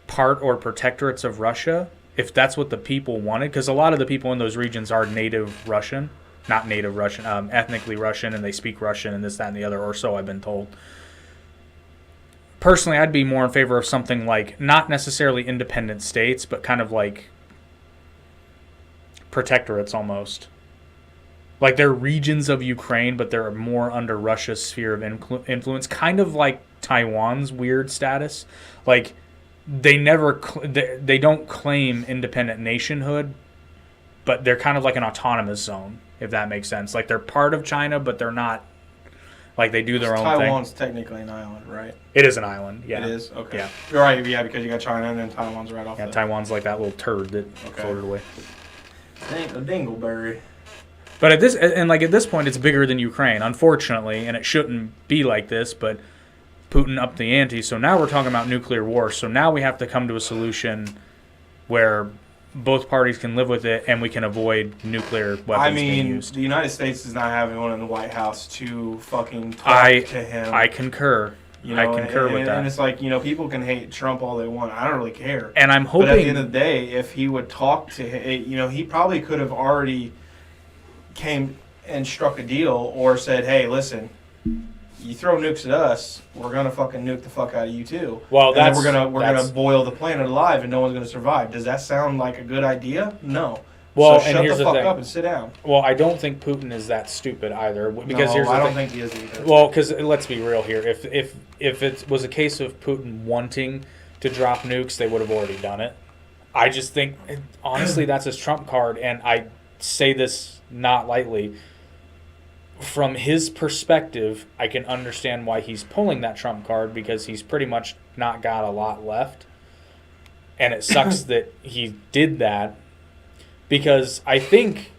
part or protectorates of Russia, if that's what the people wanted, because a lot of the people in those regions are ethnically Russian, and they speak Russian and this, that, and the other, or so I've been told. Personally, I'd be more in favor of something like, not necessarily independent states, but kind of like protectorates almost. Like they're regions of Ukraine, but they're more under Russia's sphere of influence, kind of like Taiwan's weird status. Like they don't claim independent nationhood, but they're kind of like an autonomous zone, if that makes sense. Like they're part of China, but they're not. Like they do their own thing. Taiwan's technically an island, right? It is an island, yeah. It is? Okay. Yeah. You're right, yeah, because you got China and then Taiwan's right off. Yeah, Taiwan's like that little turd that floated away. A dingleberry. But at this point, it's bigger than Ukraine, unfortunately, and it shouldn't be like this. But Putin upped the ante, so now we're talking about nuclear war. So now we have to come to a solution where both parties can live with it, and we can avoid nuclear weapons being used. The United States does not have anyone in the White House to fucking talk to him. I concur. You know, I concur with that. And it's like, people can hate Trump all they want. I don't really care. And I'm hoping... But at the end of the day, if he would talk to him, he probably could have already came and struck a deal or said, hey, listen, you throw nukes at us, we're going to fucking nuke the fuck out of you too. Well, and we're going to boil the planet alive and no one's going to survive. Does that sound like a good idea? No. Well, so and shut here's the fuck thing. up and sit down. Well, I don't think Putin is that stupid either. Because no, I don't think he is either. Well, because let's be real here. If it was a case of Putin wanting to drop nukes, they would have already done it. I just think, honestly, that's his trump card, and I say this not lightly. From his perspective, I can understand why he's pulling that trump card because he's pretty much not got a lot left. And it sucks that he did that. Because I think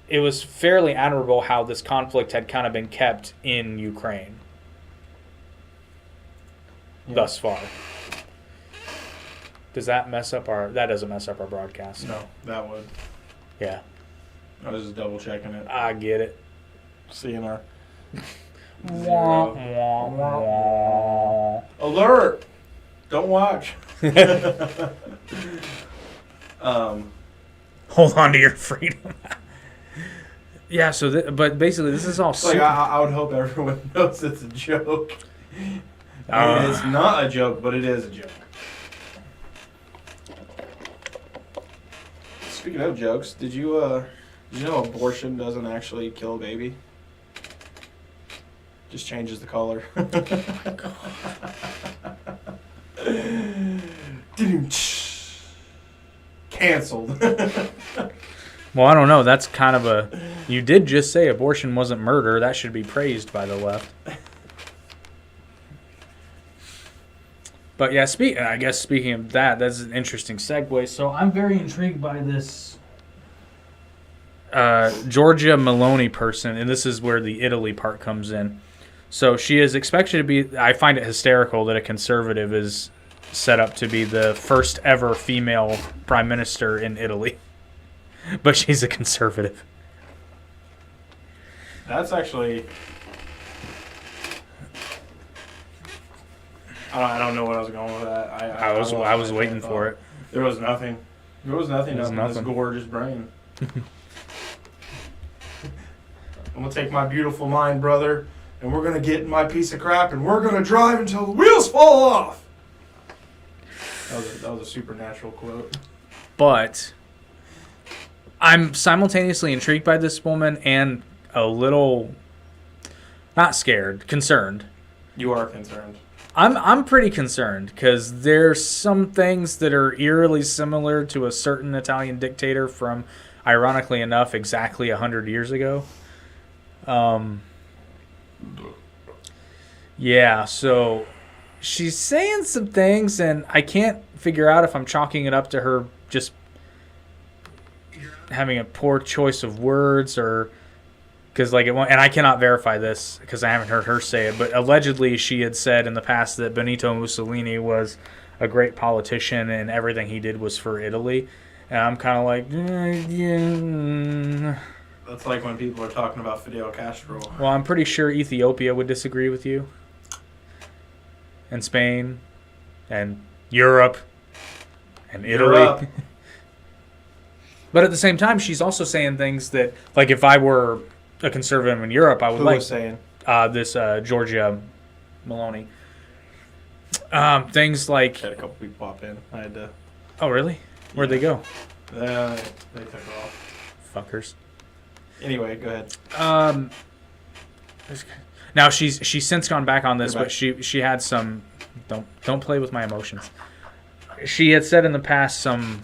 it was fairly admirable how this conflict had kind of been kept in Ukraine thus far. Does that mess up our... That doesn't mess up our broadcast. No, that would. Yeah. I was just double checking it. I get it. Seeing our... Wah, wah, wah. Alert! Don't watch. Hold on to your freedom. Yeah, so but basically this is all like I would hope everyone knows it's a joke. I mean, it's not a joke, but it is a joke. Speaking of jokes, did you know abortion doesn't actually kill a baby? Just changes the color. Canceled. Well, I don't know. That's kind of a... You did just say abortion wasn't murder. That should be praised by the left. But yeah, speaking of that, that's an interesting segue. So I'm very intrigued by this Giorgia Meloni person, and this is where the Italy part comes in. So she is expected to be... I find it hysterical that a conservative is set up to be the first ever female prime minister in Italy. But she's a conservative. That's actually... I don't know what I was going with that. I was waiting for it. There was nothing. There was nothing in this gorgeous brain. I'm going to take my beautiful mind, brother, and we're going to get in my piece of crap, and we're going to drive until the wheels fall off. That was a supernatural quote. But I'm simultaneously intrigued by this woman and a little, not scared, concerned. You are concerned. I'm pretty concerned because there's some things that are eerily similar to a certain Italian dictator from, ironically enough, exactly 100 years ago. Yeah, so she's saying some things, and I can't figure out if I'm chalking it up to her just having a poor choice of words or... Because and I cannot verify this because I haven't heard her say it, but allegedly she had said in the past that Benito Mussolini was a great politician and everything he did was for Italy. And I'm kind of like, yeah. That's like when people are talking about Fidel Castro. Well, I'm pretty sure Ethiopia would disagree with you. And Spain. And Europe. And Italy. Europe. But at the same time, she's also saying things that, like, if I were a conservative in Europe, I would Who like was saying? This Giorgia Meloni. Things like... Had a couple people pop in. I had to... Oh, really? Where'd they go? They took off. Fuckers. Anyway, go ahead. Now she's since gone back on this, You're but back. she had some... Don't play with my emotions. She had said in the past some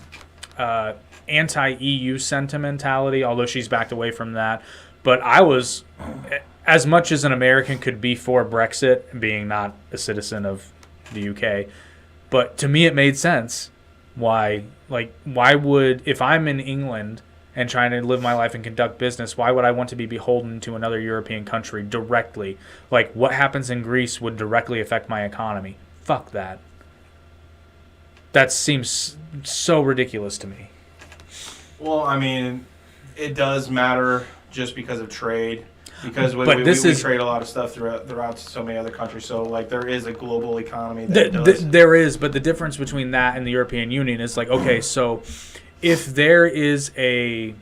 anti-EU sentimentality, although she's backed away from that. But I was, as much as an American could be for Brexit, being not a citizen of the UK, but to me it made sense. Why would, if I'm in England and trying to live my life and conduct business, why would I want to be beholden to another European country directly? Like, what happens in Greece would directly affect my economy. Fuck that. That seems so ridiculous to me. Well, I mean, it does matter just because of trade. because we trade a lot of stuff throughout so many other countries. So like there is a global economy that does. There is, but the difference between that and the European Union is like, okay, so if there is a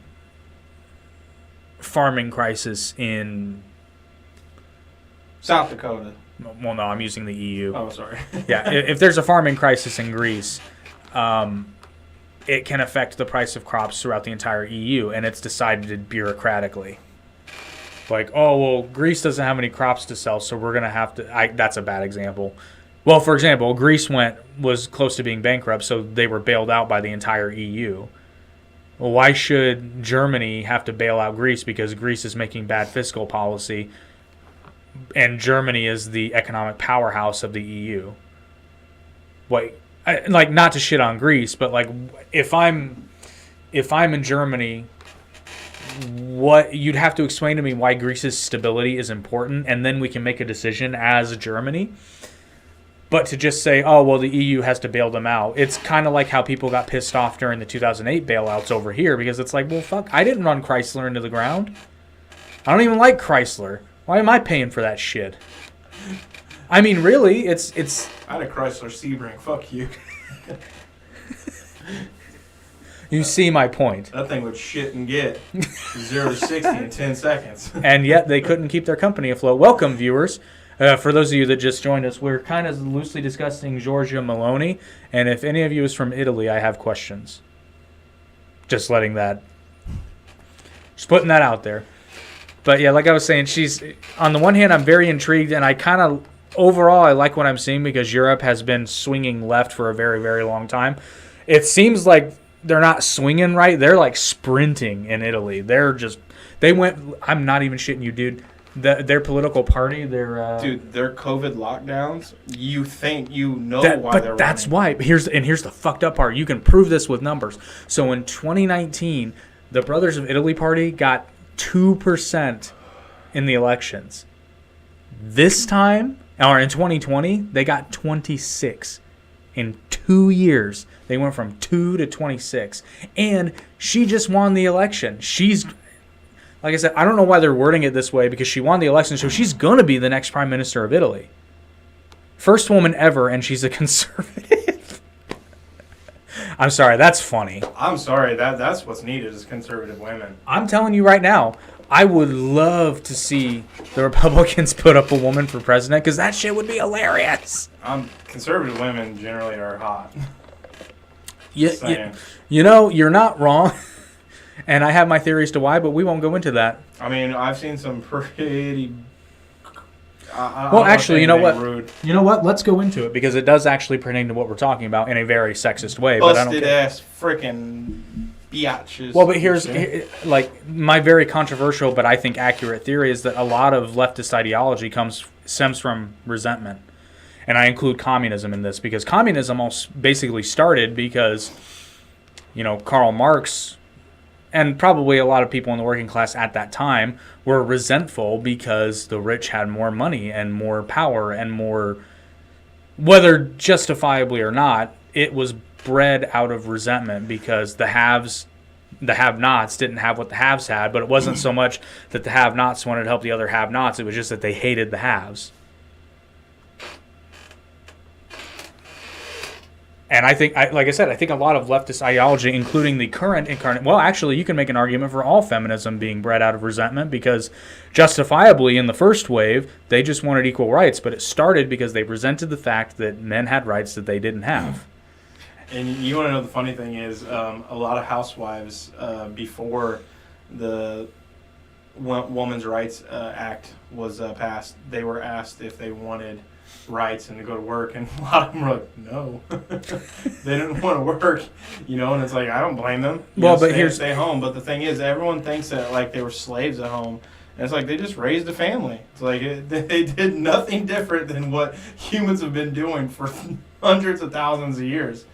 farming crisis in South Dakota. Well, no, I'm using the EU. Oh, sorry. Yeah, if there's a farming crisis in Greece, it can affect the price of crops throughout the entire EU, and it's decided bureaucratically. Like, oh, well, Greece doesn't have any crops to sell, so we're going to have to... that's a bad example. Well, for example, Greece was close to being bankrupt, so they were bailed out by the entire EU. Well, why should Germany have to bail out Greece because Greece is making bad fiscal policy and Germany is the economic powerhouse of the EU? Like, not to shit on Greece, but like if I'm in Germany, what you'd have to explain to me why Greece's stability is important, and then we can make a decision as Germany. But to just say, oh, well, the EU has to bail them out. It's kind of like how people got pissed off during the 2008 bailouts over here, because it's like, well, fuck, I didn't run Chrysler into the ground. I don't even like Chrysler. Why am I paying for that shit? I mean, really, it's. I had a Chrysler Sebring. Fuck you. You see my point. That thing would shit and get 0 to 60 in 10 seconds. And yet they couldn't keep their company afloat. Welcome, viewers. For those of you that just joined us, we're kind of loosely discussing Giorgia Meloni. And if any of you is from Italy, I have questions. Just putting that out there. But yeah, like I was saying, she's, on the one hand, I'm very intrigued, and I kind of, overall, I like what I'm seeing because Europe has been swinging left for a very, very long time. It seems like they're not swinging right. They're like sprinting in Italy. I'm not even shitting you, dude. Their political party, their COVID lockdowns. You think why they're that's running. why. Here's the fucked up part. You can prove this with numbers. So in 2019, the Brothers of Italy party got 2% in the elections. This time, or in 2020, they got 26. In 2 years, they went from 2 to 26. And she just won the election. She's, like I said, I don't know why they're wording it this way, because she won the election, so she's going to be the next prime minister of Italy. First woman ever, and she's a conservative. I'm sorry, that's funny. I'm sorry, that's what's needed is conservative women. I'm telling you right now, I would love to see the Republicans put up a woman for president, because that shit would be hilarious. Conservative women generally are hot. You know, you're not wrong. And I have my theories to why, but we won't go into that. I mean, I've seen some pretty... well, actually, you know what? Rude. You know what? Let's go into it, because it does actually pertain to what we're talking about in a very sexist way. But I don't care. Busted-ass frickin' biatches. Well, but here's like my very controversial but I think accurate theory is that a lot of leftist ideology stems from resentment. And I include communism in this, because communism basically started because, Karl Marx and probably a lot of people in the working class at that time were resentful because the rich had more money and more power and more, whether justifiably or not, it was bred out of resentment because the have-nots didn't have what the haves had, but it wasn't so much that the have-nots wanted to help the other have-nots, it was just that they hated the haves. And I think, like I said, I think a lot of leftist ideology, including the current incarnate... Well, actually, you can make an argument for all feminism being bred out of resentment, because justifiably in the first wave, they just wanted equal rights, but it started because they resented the fact that men had rights that they didn't have. And you want to know the funny thing is, a lot of housewives, before the Women's Rights Act was passed, they were asked if they wanted rights and to go to work, and a lot of them were like, no. They didn't want to work, and it's like, I don't blame them. Stay home. But the thing is, everyone thinks that like they were slaves at home, and it's like they just raised a family. It's like they did nothing different than what humans have been doing for hundreds of thousands of years.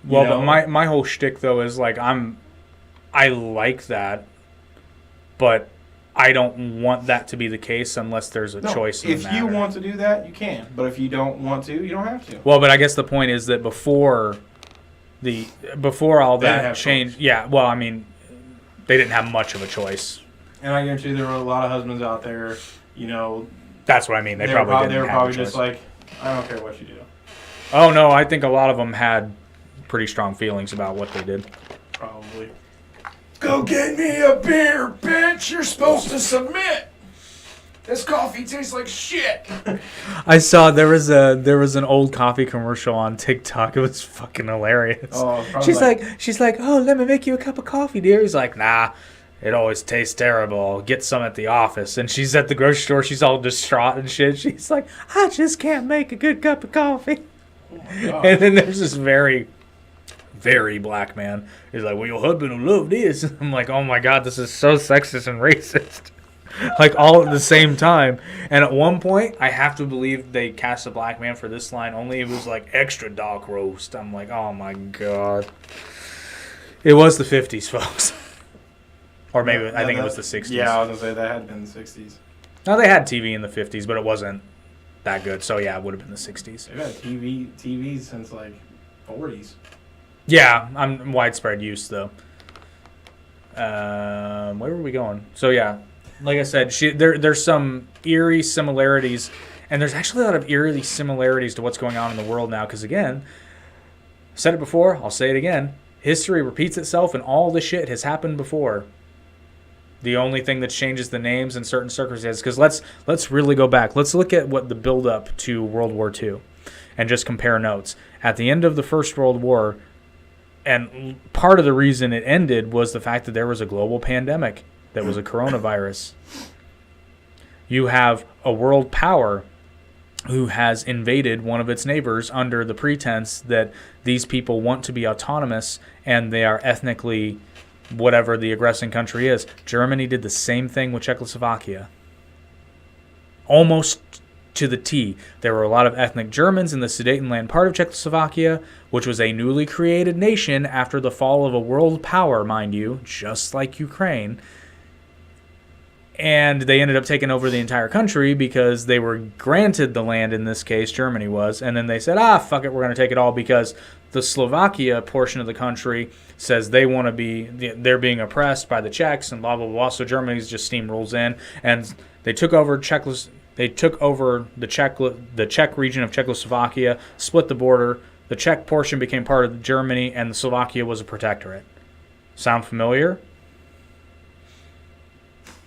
But my whole shtick though is like I like that, but I don't want that to be the case unless there's a choice in the matter. If you want to do that, you can. But if you don't want to, you don't have to. Well, but I guess the point is that before all that changed, yeah, well, I mean, they didn't have much of a choice. And I guarantee there were a lot of husbands out there, That's what I mean. They were probably just like, I don't care what you do. Oh, no, I think a lot of them had pretty strong feelings about what they did. Probably. Go get me a beer, bitch! You're supposed to submit! This coffee tastes like shit! I saw there was an old coffee commercial on TikTok. It was fucking hilarious. Oh, she's like, oh, let me make you a cup of coffee, dear. He's like, nah, it always tastes terrible. I'll get some at the office. And she's at the grocery store. She's all distraught and shit. She's like, I just can't make a good cup of coffee. Oh my God. And then there's this very, very black man. He's like, well, your husband will love this. I'm like, oh my God, this is so sexist and racist. Like, all at the same time. And at one point, I have to believe they cast a black man for this line only. It was like extra dark roast. I'm like, oh my God. It was the 50s, folks. Or maybe, I think it was the 60s. Yeah, I was going to say that had been the 60s. No, they had TV in the 50s, but it wasn't that good. So, yeah, it would have been the 60s. They've had TV since, like, 40s. Yeah, I'm widespread use, though. Where were we going? So, yeah. Like I said, there's some eerie similarities, and there's actually a lot of eerie similarities to what's going on in the world now. Because again, I said it before, I'll say it again. History repeats itself, and all this shit has happened before. The only thing that changes the names in certain circumstances. Because let's really go back. Let's look at what the build-up to World War II, and just compare notes. At the end of the First World War, and part of the reason it ended was the fact that there was a global pandemic. That was a coronavirus. You have a world power who has invaded one of its neighbors under the pretense that these people want to be autonomous and they are ethnically whatever the aggressing country is. Germany did the same thing with Czechoslovakia. Almost to the T. There were a lot of ethnic Germans in the Sudetenland part of Czechoslovakia, which was a newly created nation after the fall of a world power, mind you, just like Ukraine. And they ended up taking over the entire country because they were granted the land, in this case, Germany was. And then they said, fuck it, we're going to take it all because the Slovakia portion of the country says they're being oppressed by the Czechs and blah, blah, blah. So Germany's just steamrolls in. And they took over the Czech region of Czechoslovakia, split the border. The Czech portion became part of Germany, and Slovakia was a protectorate. Sound familiar?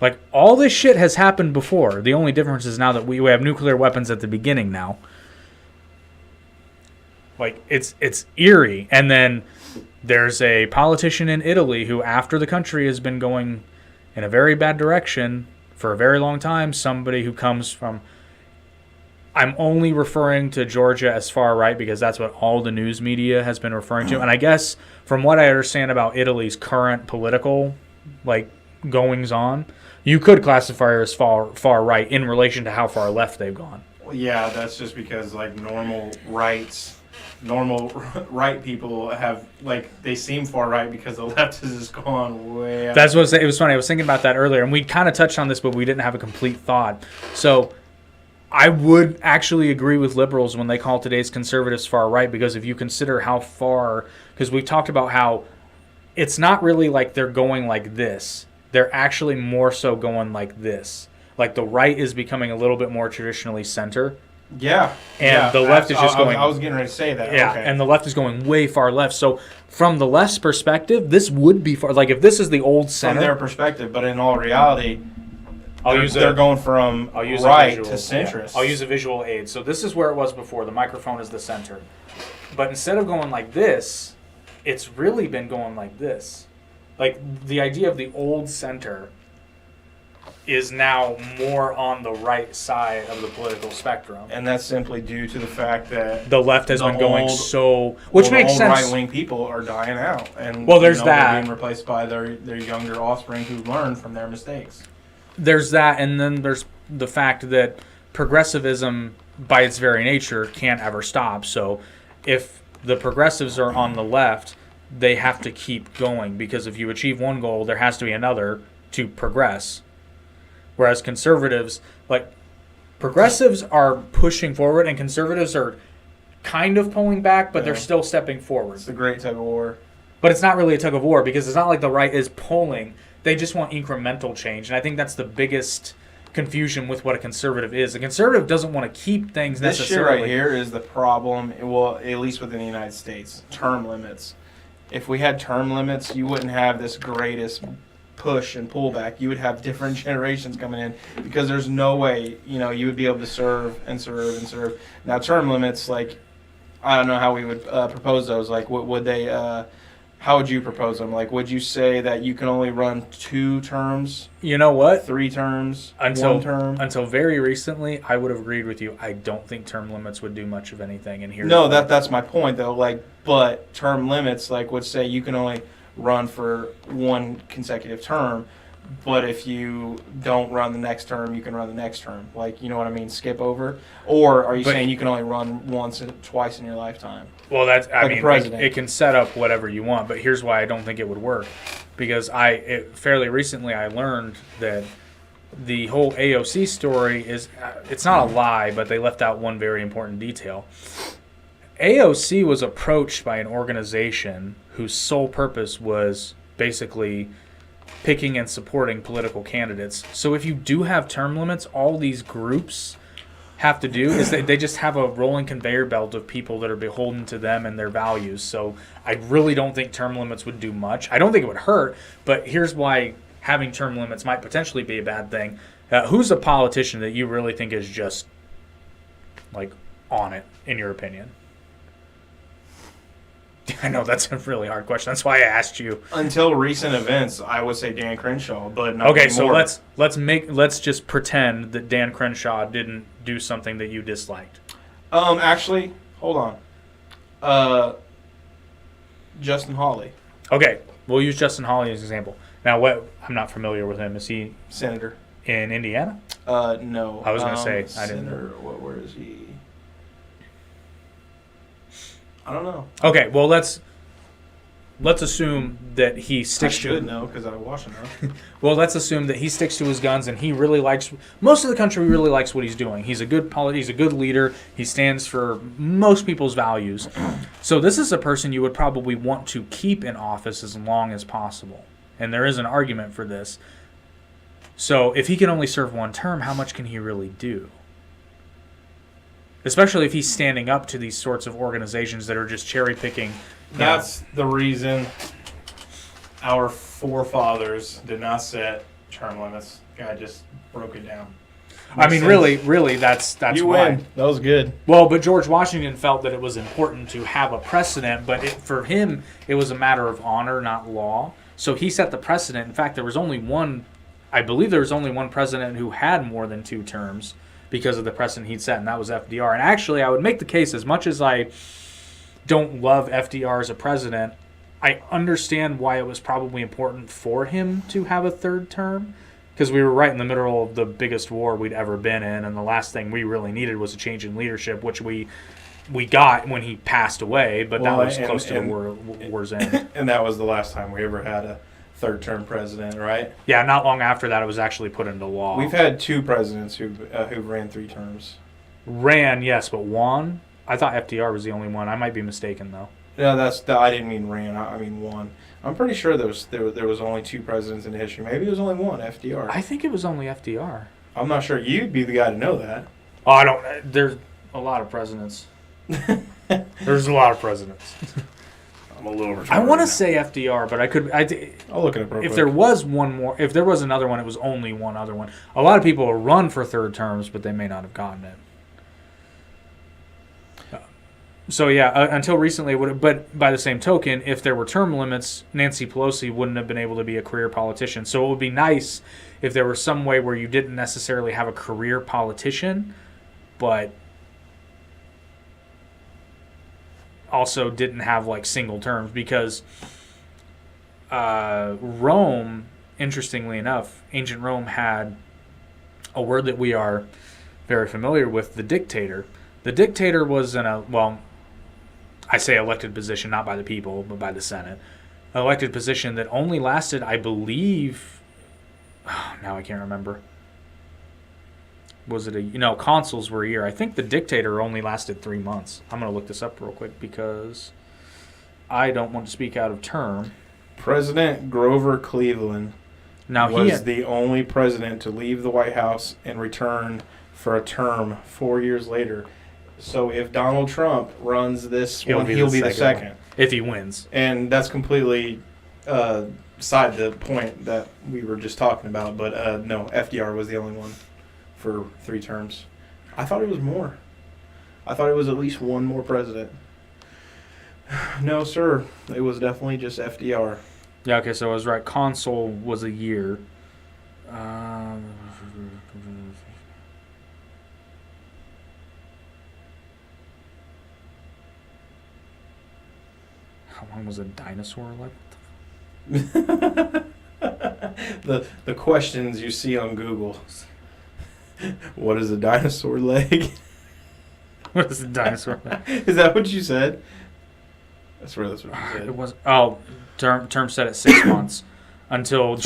Like, all this shit has happened before. The only difference is now that we have nuclear weapons at the beginning now. Like, it's eerie. And then there's a politician in Italy who, after the country has been going in a very bad direction for a very long time, somebody who comes from... I'm only referring to Georgia as far right because that's what all the news media has been referring to. And I guess, from what I understand about Italy's current political, goings-on... You could classify her as far right in relation to how far left they've gone. Well, yeah, that's just because normal right people have they seem far right because the left has just gone way out. That's what it was funny. I was thinking about that earlier, and we kind of touched on this, but we didn't have a complete thought. So I would actually agree with liberals when they call today's conservatives far right, because if you consider how far, because we've talked about how it's not really like they're going like this. They're actually more so going like this. Like the right is becoming a little bit more traditionally center. Yeah. And the left is just going... I was getting ready to say that. Yeah, okay. And the left is going way far left. So from the left's perspective, this would be far... Like if this is the old center... From their perspective, but in all reality, they're going from right to centrist. Yeah. I'll use a visual aid. So this is where it was before. The microphone is the center. But instead of going like this, it's really been going like this. Like, the idea of the old center is now more on the right side of the political spectrum. And that's simply due to the fact that... The left has been going so... Which makes sense. Right-wing people are dying out. And, there's that. They're being replaced by their younger offspring who learn from their mistakes. There's that, and then there's the fact that progressivism, by its very nature, can't ever stop. So if the progressives are on the left... they have to keep going, because if you achieve one goal, there has to be another to progress. Whereas conservatives, progressives are pushing forward and conservatives are kind of pulling back, but they're still stepping forward. It's the great tug of war. But it's not really a tug of war because it's not like the right is pulling. They just want incremental change. And I think that's the biggest confusion with what a conservative is. A conservative doesn't want to keep things This necessarily. shit right here is the problem, well, at least within the United States, term limits. If we had term limits, you wouldn't have this greatest push and pullback. You would have different generations coming in because there's no way, you would be able to serve and serve and serve. Now, term limits, like, I don't know how we would propose those. Like, what would they, how would you propose them? Like, would you say that you can only run 2 terms? You know what? 3 terms? Until 1 term? Until very recently, I would have agreed with you. I don't think term limits would do much of anything in here. No, that's my point, though. Like, but term limits, like, would say you can only run for 1 consecutive term. But if you don't run the next term, you can run the next term. Like, you know what I mean? Skip over? Or are you saying you can only run once and twice in your lifetime? Well, I mean, president. it can set up whatever you want, but here's why I don't think it would work. Because fairly recently I learned that the whole AOC story it's not a lie, but they left out one very important detail. AOC was approached by an organization whose sole purpose was basically picking and supporting political candidates. So if you do have term limits, all these groups have to do is they just have a rolling conveyor belt of people that are beholden to them and their values. So I really don't think term limits would do much. I don't think it would hurt, but here's why having term limits might potentially be a bad thing. Who's a politician that you really think is just like on it, in your opinion? I know that's a really hard question. That's why I asked you. Until recent events, I would say Dan Crenshaw, but not okay. anymore. So let's just pretend that Dan Crenshaw didn't do something that you disliked. Actually, hold on. Justin Hawley, Okay, we'll use Justin Hawley as an example. Now, I'm not familiar with him. Is he senator. in Indiana? No. I was gonna say I didn't know. Senator. Where is he? I don't know. Okay, well let's assume that he sticks. I should know because I watch him. Well, let's assume that he sticks to his guns and he really likes. Most of the country really likes what he's doing. He's a good he's a good leader. He stands for most people's values. So this is a person you would probably want to keep in office as long as possible. And there is an argument for this. So if he can only serve 1 term, how much can he really do? Especially if he's standing up to these sorts of organizations that are just cherry picking. That's the reason our forefathers did not set term limits. Guy just broke it down. I mean, really, that's you why. win. That was good. Well, but George Washington felt that it was important to have a precedent, but for him, it was a matter of honor, not law. So he set the precedent. In fact, there was only one president who had more than 2 terms because of the precedent he'd set, and that was FDR. And actually, I would make the case, as much as I don't love FDR as a president, I understand why it was probably important for him to have a 3rd term, because we were right in the middle of the biggest war we'd ever been in, and the last thing we really needed was a change in leadership, which we got when he passed away, but that was close to the war's end. And that was the last time we ever had a 3rd-term president, right? Yeah, not long after that, it was actually put into law. We've had 2 presidents who ran 3 terms. Ran, yes, but won? I thought FDR was the only one. I might be mistaken, though. No, I didn't mean ran. I mean won. I'm pretty sure there was only 2 presidents in history. Maybe it was only one, FDR. I think it was only FDR. I'm not sure. You'd be the guy to know that. Oh, I don't. There's a lot of presidents. There's a lot of presidents. I'm a little retarded. I want to say FDR, but I'll look it up real quick. If there was one more, if there was another one, it was only one other one. A lot of people will run for 3rd terms, but they may not have gotten it. So yeah, until recently, but by the same token, if there were term limits, Nancy Pelosi wouldn't have been able to be a career politician. So it would be nice if there was some way where you didn't necessarily have a career politician, but also didn't have like single terms, because Rome, interestingly enough, ancient Rome had a word that we are very familiar with, the dictator. The dictator was I say elected position, not by the people, but by the Senate. An elected position that only lasted, I believe, now I can't remember. Was it consuls were a year. I think the dictator only lasted 3 months. I'm going to look this up real quick because I don't want to speak out of term. President Grover Cleveland Now was the only president to leave the White House and return for a term 4 years later. So if Donald Trump runs this one, he'll be the second. If he wins. And that's completely side the point that we were just talking about. But no, FDR was the only one for 3 terms. I thought it was more. I thought it was at least one more president. No, sir. It was definitely just FDR. Yeah, okay, so I was right. Consul was a year. How long was a dinosaur like? The questions you see on Google. What is a dinosaur leg? What is a dinosaur leg? Is that what you said? I swear that's what you said. It was term set at 6 months until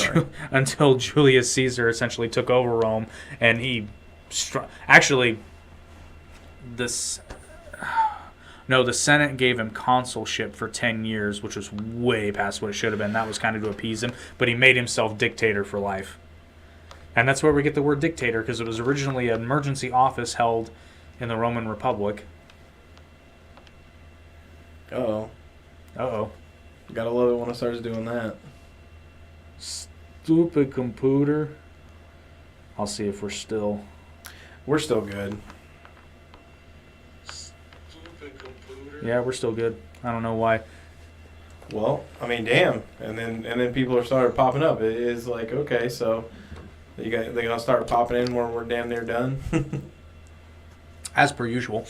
Julius Caesar essentially took over Rome, and he the Senate gave him consulship for 10 years, which was way past what it should have been. That was kind of to appease him, but he made himself dictator for life. And that's where we get the word dictator, because it was originally an emergency office held in the Roman Republic. Uh-oh. Uh-oh. Gotta love it when it starts doing that. Stupid computer. I'll see if we're still good. Stupid computer. Yeah, we're still good. I don't know why. Well, I mean, damn. And then people are started popping up. It is like, okay, so they're gonna start popping in when we're damn near done. As per usual.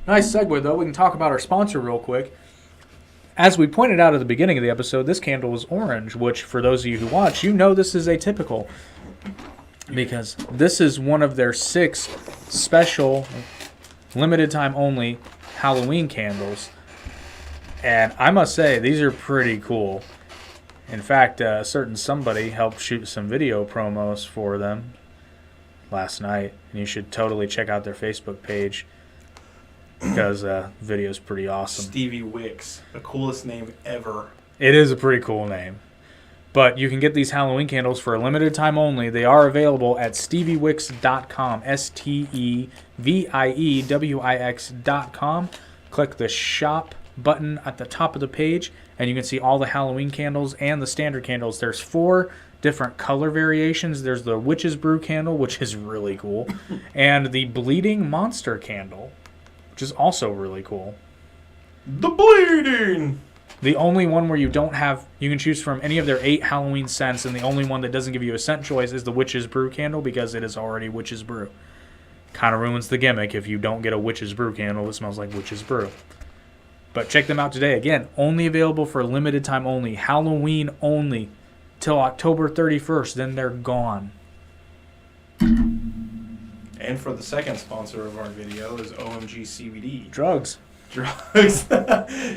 Nice segue, though. We can talk about our sponsor real quick. As we pointed out at the beginning of the episode, this candle was orange, which for those of you who watch, you know this is atypical. Because this is one of their 6 special, limited time only Halloween candles. And I must say, these are pretty cool. In fact, a certain somebody helped shoot some video promos for them last night. And you should totally check out their Facebook page, because the video is pretty awesome. Stevie Wicks, the coolest name ever. It is a pretty cool name. But you can get these Halloween candles for a limited time only. They are available at steviewicks.com, STEVIEWIX.com. Click the shop button at the top of the page, and you can see all the Halloween candles and the standard candles. There's 4 different color variations. There's the Witch's Brew candle, which is really cool, and the Bleeding Monster candle, which is also really cool. The bleeding! The only one where you can choose from any of their 8 Halloween scents, and the only one that doesn't give you a scent choice is the Witch's Brew candle, because it is already Witch's Brew. Kind of ruins the gimmick if you don't get a Witch's Brew candle that smells like Witch's Brew. But check them out today. Again, only available for a limited time only. Halloween only. Till October 31st. Then they're gone. And for the second sponsor of our video is OMG CBD. Drugs.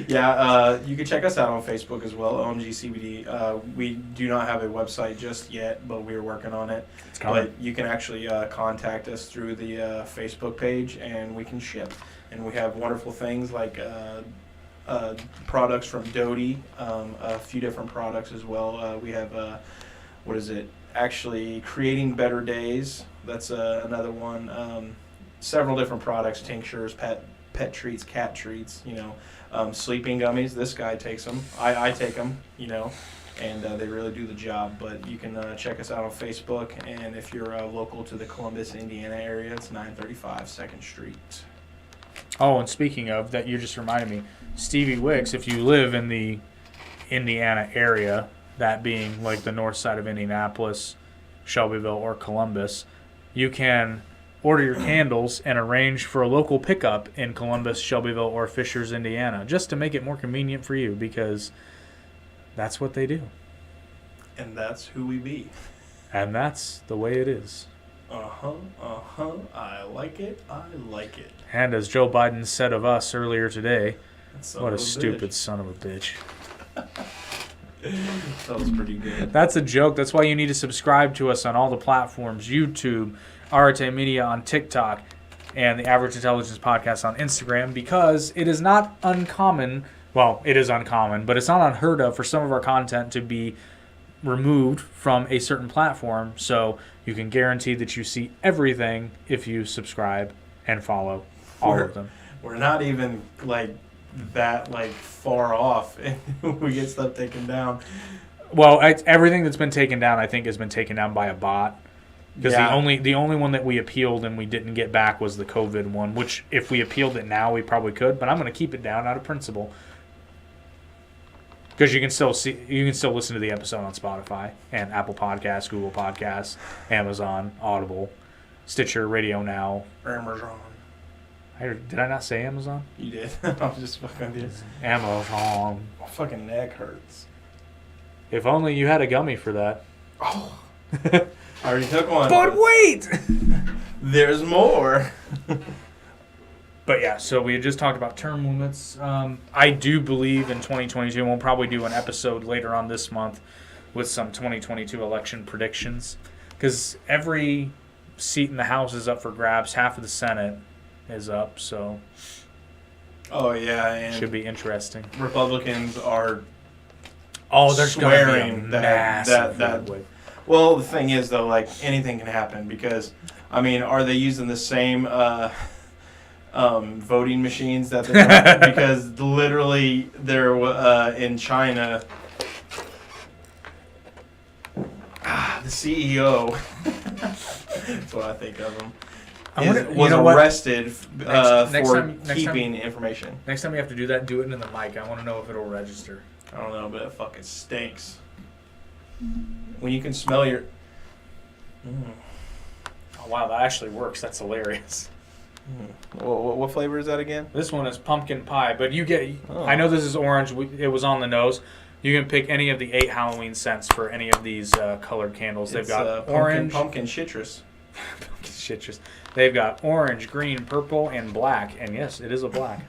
Yeah, you can check us out on Facebook as well, OMG CBD. We do not have a website just yet, but we're working on it. It's coming. But you can actually contact us through the Facebook page, and we can ship. And we have wonderful things like products from Doty, a few different products as well. We have, actually Creating Better Days. That's another one. Several different products, tinctures, pet treats, cat treats, sleeping gummies. This guy takes them. I take them, and they really do the job. But you can check us out on Facebook, and if you're local to the Columbus, Indiana area, it's 935 2nd Street. Oh, and speaking of that, you just reminded me, Stevie Wicks, if you live in the Indiana area, that being like the north side of Indianapolis, Shelbyville, or Columbus, you can order your candles and arrange for a local pickup in Columbus, Shelbyville, or Fishers, Indiana, just to make it more convenient for you, because that's what they do. And that's who we be. And that's the way it is. I like it. And as Joe Biden said of us earlier today, what a stupid bitch. son of a bitch. That was pretty good. That's a joke. That's why you need to subscribe to us on all the platforms, YouTube, Arate Media on TikTok, and the Average Intelligence Podcast on Instagram, because it is not uncommon Well, it is uncommon, but it's not unheard of for some of our content to be removed from a certain platform. So you can guarantee that you see everything if you subscribe and follow all of them. We're not even like that far off, and we get stuff taken down. Well, everything that's been taken down, I think, has been taken down by a bot. Because Yeah. the only one that we appealed and we didn't get back was the COVID one, which if we appealed it now, we probably could. But I'm going to keep it down out of principle. Because you can still listen to the episode on Spotify and Apple Podcasts, Google Podcasts, Amazon, Audible, Stitcher, Radio Now. Amazon. Did I not say Amazon? You did. I was just fucking with you. Amazon. My fucking neck hurts. If only you had a gummy for that. Oh. I already took one. But wait! There's more. But yeah, so we had just talked about term limits. I do believe in 2022, and we'll probably do an episode later on this month with some 2022 election predictions. Because every seat in the House is up for grabs. Half of the Senate is up, so Oh yeah, and should be interesting. Republicans are There's swearing going to be a that massive that. red wave. Well, the thing is though, anything can happen because, I mean, are they using the same voting machines that they're because literally they're in China. The CEO. That's what I think of him. Was arrested for keeping information. Next time you have to do that, do it into the mic. I want to know if it'll register. I don't know, but it fucking stinks. When you can smell your... Oh, wow, that actually works. That's hilarious. What flavor is that again? This one is pumpkin pie, but you get... Oh. I know this is orange. It was on the nose. You can pick any of the 8 Halloween scents for any of these colored candles. They've got orange... Pumpkin citrus. Pumpkin citrus. They've got orange, green, purple, and black. And yes, it is a black.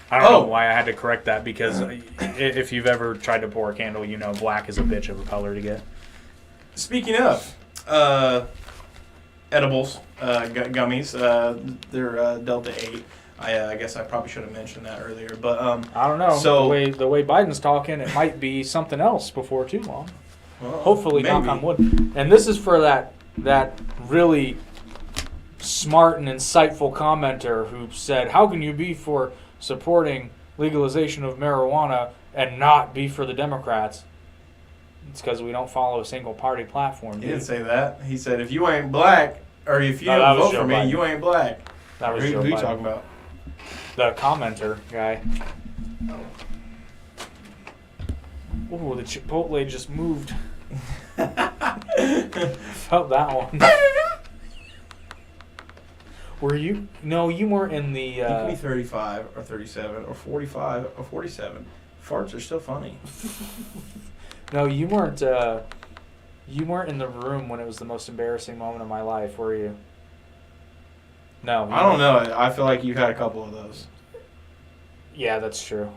I don't know why I had to correct that, because if you've ever tried to pour a candle, you know black is a bitch of a color to get. Speaking of edibles, gummies, they're Delta 8. I guess I probably should have mentioned that earlier, but I don't know. So the way Biden's talking, it might be something else before too long. well, Hopefully, maybe. knock on wood. And this is for that really smart and insightful commenter who said, "How can you be for supporting legalization of marijuana and not be for the Democrats?" It's because we don't follow a single party platform. He didn't say that. He said, if you ain't black, or if you No, that don't was vote Joe for me, Biden. you ain't black. That was Who Joe you Biden. talking about? The commenter guy. Oh, the Chipotle just moved. Felt that one. Were you? No, you weren't in the... You can be 35 or 37 or 45 or 47. Farts are still funny. No, you weren't. You weren't in the room when it was the most embarrassing moment of my life, were you? No. I don't know. I feel like you've had a couple of those. Yeah, that's true.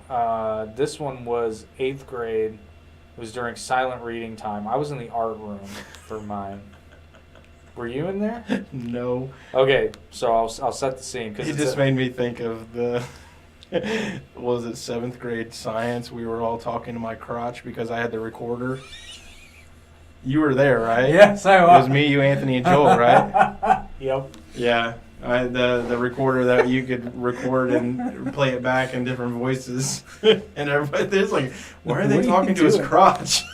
This one was 8th grade. It was during silent reading time. I was in the art room for mine. Were you in there? No. Okay, so I'll set the scene. It just made me think of the... was it 7th grade science? We were all talking to my crotch because I had the recorder. You were there, right? Yes, I It was. was me, you, Anthony, and Joel, right? Yep. Yeah. The recorder that you could record and play it back in different voices. And everybody there's like, why are they What are you talking to his doing? crotch?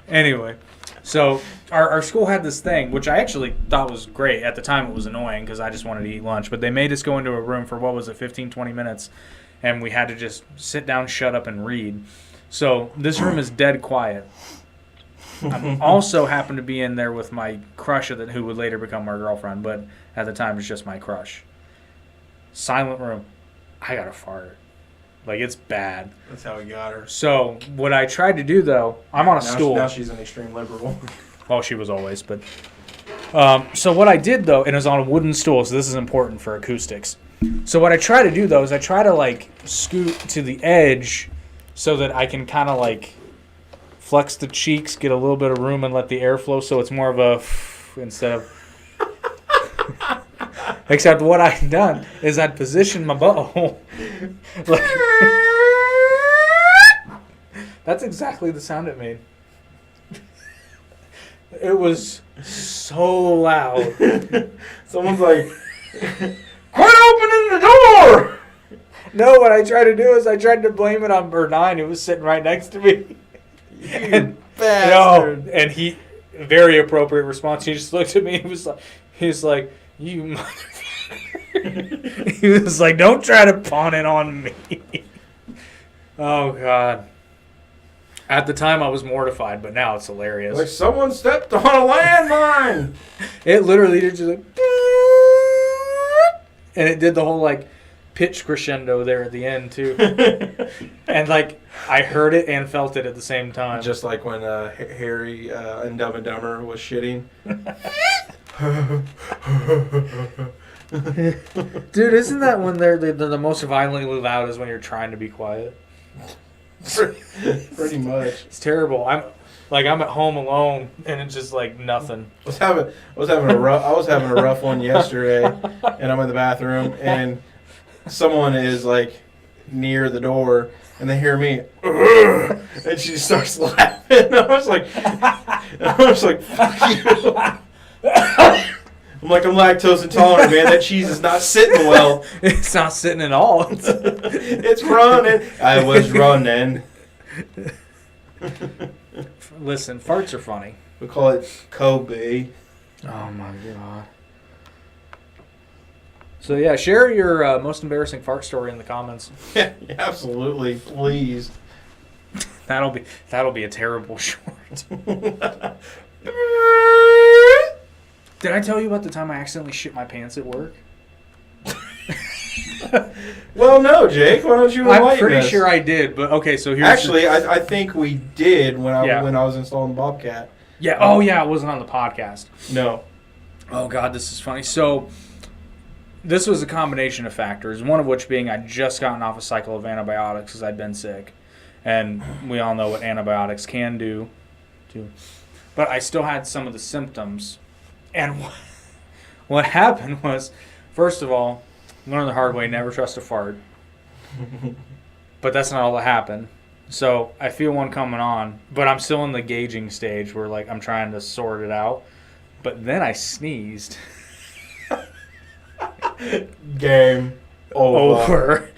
Anyway, so our school had this thing, which I actually thought was great. At the time, it was annoying because I just wanted to eat lunch. But they made us go into a room for, 15, 20 minutes. And we had to just sit down, shut up, and read. So this room is dead quiet. I also happened to be in there with my crush, who would later become my girlfriend. But at the time, it was just my crush. Silent room. I got to fart. Like, it's bad. That's how we got her. So what I tried to do, though, I'm on a stool. Now she's an extreme liberal. Well, she was always, but... so what I did, though, and it was on a wooden stool, so this is important for acoustics. So what I try to do, though, is I try to, scoot to the edge so that I can kind of, flex the cheeks, get a little bit of room, and let the air flow, so it's more of a... instead of... Except what I'd done is I'd positioned my butthole. Like, that's exactly the sound it made. It was so loud. Someone's like, quit opening the door! No, what I tried to do is I tried to blame it on Bernine, who was sitting right next to me. You bastard. No, and he, very appropriate response. He just looked at me. He was like, you motherfucker. He was like, don't try to pawn it on me. Oh, God. At the time, I was mortified, but now it's hilarious. Like someone stepped on a landmine. It literally did just like, and it did the whole like pitch crescendo there at the end too. And like I heard it and felt it at the same time. Just like when Harry in Dumb and Dumber was shitting. Dude, isn't that when they're the most violently loud is when you're trying to be quiet? Pretty much. It's terrible. I'm at home alone and it's just like nothing. I was having a rough one yesterday, and I'm in the bathroom, and someone is like near the door, and they hear me, and she starts laughing. I was like, fuck you. I'm like, I'm lactose intolerant, man. That cheese is not sitting well. It's not sitting at all. It's running. I was running. Listen, farts are funny. We call it Kobe. Oh my God. So yeah, share your most embarrassing fart story in the comments. Yeah, absolutely, please. That'll be a terrible short. Did I tell you about the time I accidentally shit my pants at work? Well, no, Jake. Why don't you enlighten I'm pretty us? sure I did, but okay. So here's actually, I think we did when I was installing the Bobcat. Yeah. Oh yeah, it wasn't on the podcast. No. Oh God, this is funny. So this was a combination of factors. One of which being I'd just gotten off a cycle of antibiotics because I'd been sick, and we all know what antibiotics can do. But I still had some of the symptoms. And what happened was, first of all, learn the hard way, never trust a fart. But that's not all that happened. So I feel one coming on, but I'm still in the gauging stage where like I'm trying to sort it out. But then I sneezed. Game over.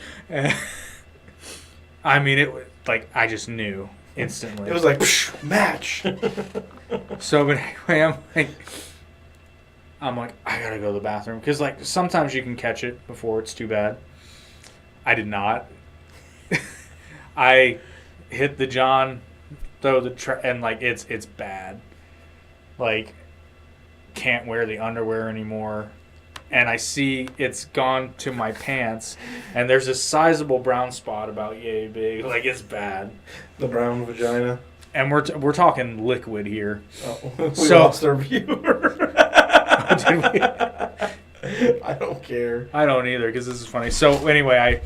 I mean, it was like I just knew instantly. It was like match. So, but anyway, I'm like, I gotta go to the bathroom because like sometimes you can catch it before it's too bad. I did not. I hit the John, throw the and like it's bad. Like, can't wear the underwear anymore, and I see it's gone to my pants, and there's a sizable brown spot about yay big. Like it's bad. The brown vagina. And we're talking liquid here. Oh, we lost our viewer. Did we? I don't care. I don't either because this is funny. So anyway,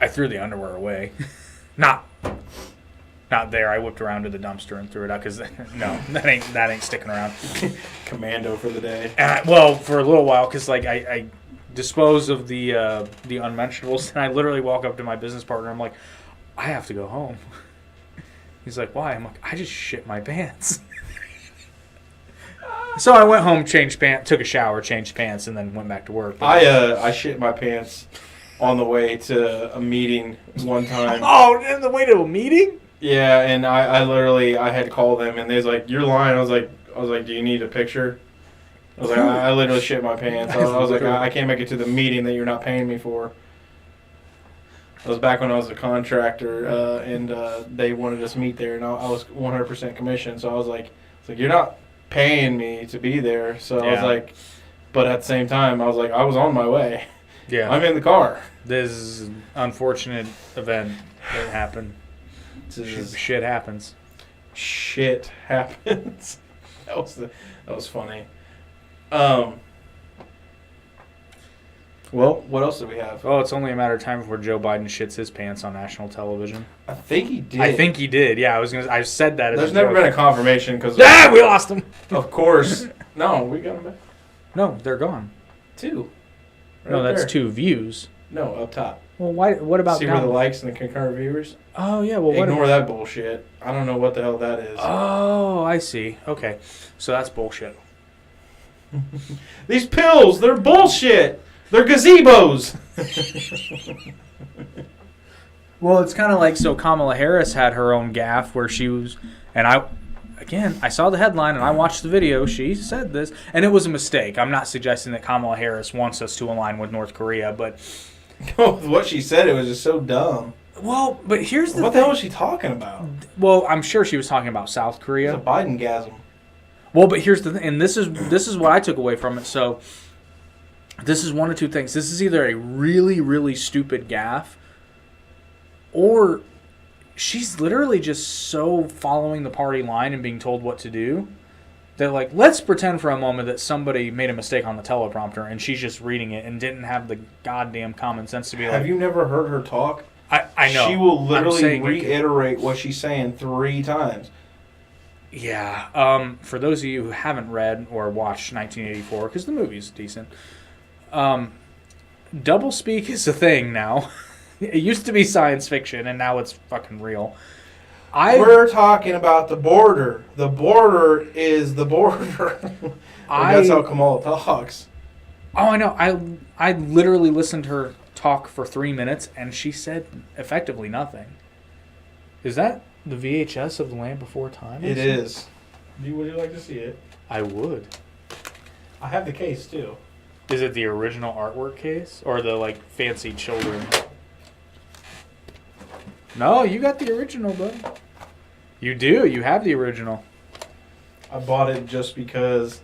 I threw the underwear away. Not there. I whipped around to the dumpster and threw it out because no, that ain't sticking around. Commando for the day. And well, for a little while because like I dispose of the unmentionables and I literally walk up to my business partner. I'm like, I have to go home. He's like, why? I'm like, I just shit my pants. So I went home, changed pants, took a shower, changed pants, and then went back to work. I shit my pants on the way to a meeting one time. Oh, on the way to a meeting? Yeah, and I had called them, and they was like, "You're lying." I was like, "Do you need a picture?" I was like, "I literally shit my pants." I was like, "I can't make it to the meeting that you're not paying me for." It was back when I was a contractor, and they wanted us to meet there, and I was 100% commission. So I was like, "You're not paying me to be there." So I was like, but at the same time, I was like, I was on my way. Yeah, I'm in the car. This is an unfortunate event that happened. Shit happens. Shit happens. That was funny. Well, what else do we have? Oh, it's only a matter of time before Joe Biden shits his pants on national television. I think he did. Yeah, I said that. There's never been a confirmation because. We lost him. Of course. No, we got him back. No, they're gone. 2. No, that's there. 2 views. No, up top. Well, why? What about See down? where the likes and the concurrent viewers? Oh yeah. Well, what? Ignore that bullshit. I don't know what the hell that is. Oh, I see. Okay, so that's bullshit. These pills, they're bullshit. They're gazebos. Well, it's kind of like, so Kamala Harris had her own gaffe where she was, and I saw the headline and I watched the video. She said this, and it was a mistake. I'm not suggesting that Kamala Harris wants us to align with North Korea, but What she said, it was just so dumb. well, but here's the What thing. the hell was she talking about? Well, I'm sure she was talking about South It's a Korea. Biden-gasm. Well, but here's the thing, and this is what I took away from it. So this is one of two things. This is either a really, really stupid gaffe, or she's literally just so following the party line and being told what to do. They're like, let's pretend for a moment that somebody made a mistake on the teleprompter and she's just reading it and didn't have the goddamn common sense to be like... Have you never heard her talk? I know. She will literally I'm reiterate what she's saying 3 times. Yeah. For those of you who haven't read or watched 1984, because the movie's decent, doublespeak is a thing now. It used to be science fiction, and now it's fucking real. We're talking about the border. The border is the border. That's how Kamala talks. Oh, I know. I literally listened to her talk for 3 minutes, and she said effectively nothing. Is that the VHS of The Land Before Time? It is. Would you like to see it? I would. I have the case, too. Is it the original artwork case? Or the, like, fancy children? No, you got the original, bud. You do. You have the original. I bought it just because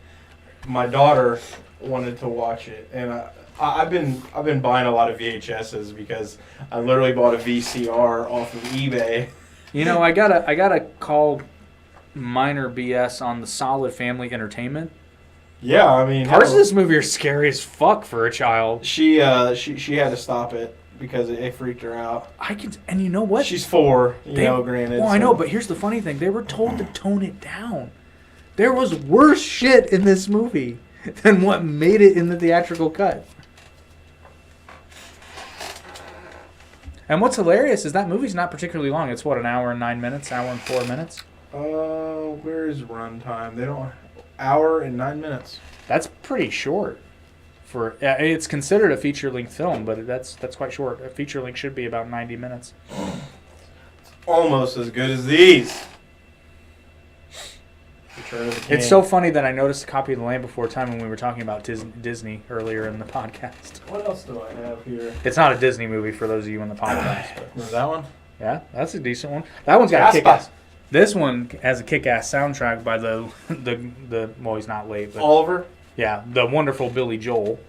my daughter wanted to watch it, and I've been buying a lot of VHSs because I literally bought a VCR off of eBay. You know, I gotta call minor BS on the Solid Family Entertainment. Yeah, I mean, Parts of this movie are scary as fuck for a child. she had to stop it because it freaked her out. And you know what? She's 4, granted. Well, I know, but here's the funny thing: they were told to tone it down. There was worse shit in this movie than what made it in the theatrical cut. And what's hilarious is that movie's not particularly long. It's what, an hour and 9 minutes, hour and 4 minutes. Where is runtime? They don't. Hour and 9 minutes. That's pretty short. It's considered a feature-length film, but that's quite short. A feature-length should be about 90 minutes. It's almost as good as these. It's so funny that I noticed a copy of The Land Before Time when we were talking about Disney earlier in the podcast. What else do I have here? It's not a Disney movie for those of you in the podcast. Was that one? Yeah, that's a decent one. That one's got a kick-ass. This one has a kick-ass soundtrack by the well, he's not late, but Oliver? yeah, the wonderful Billy Joel.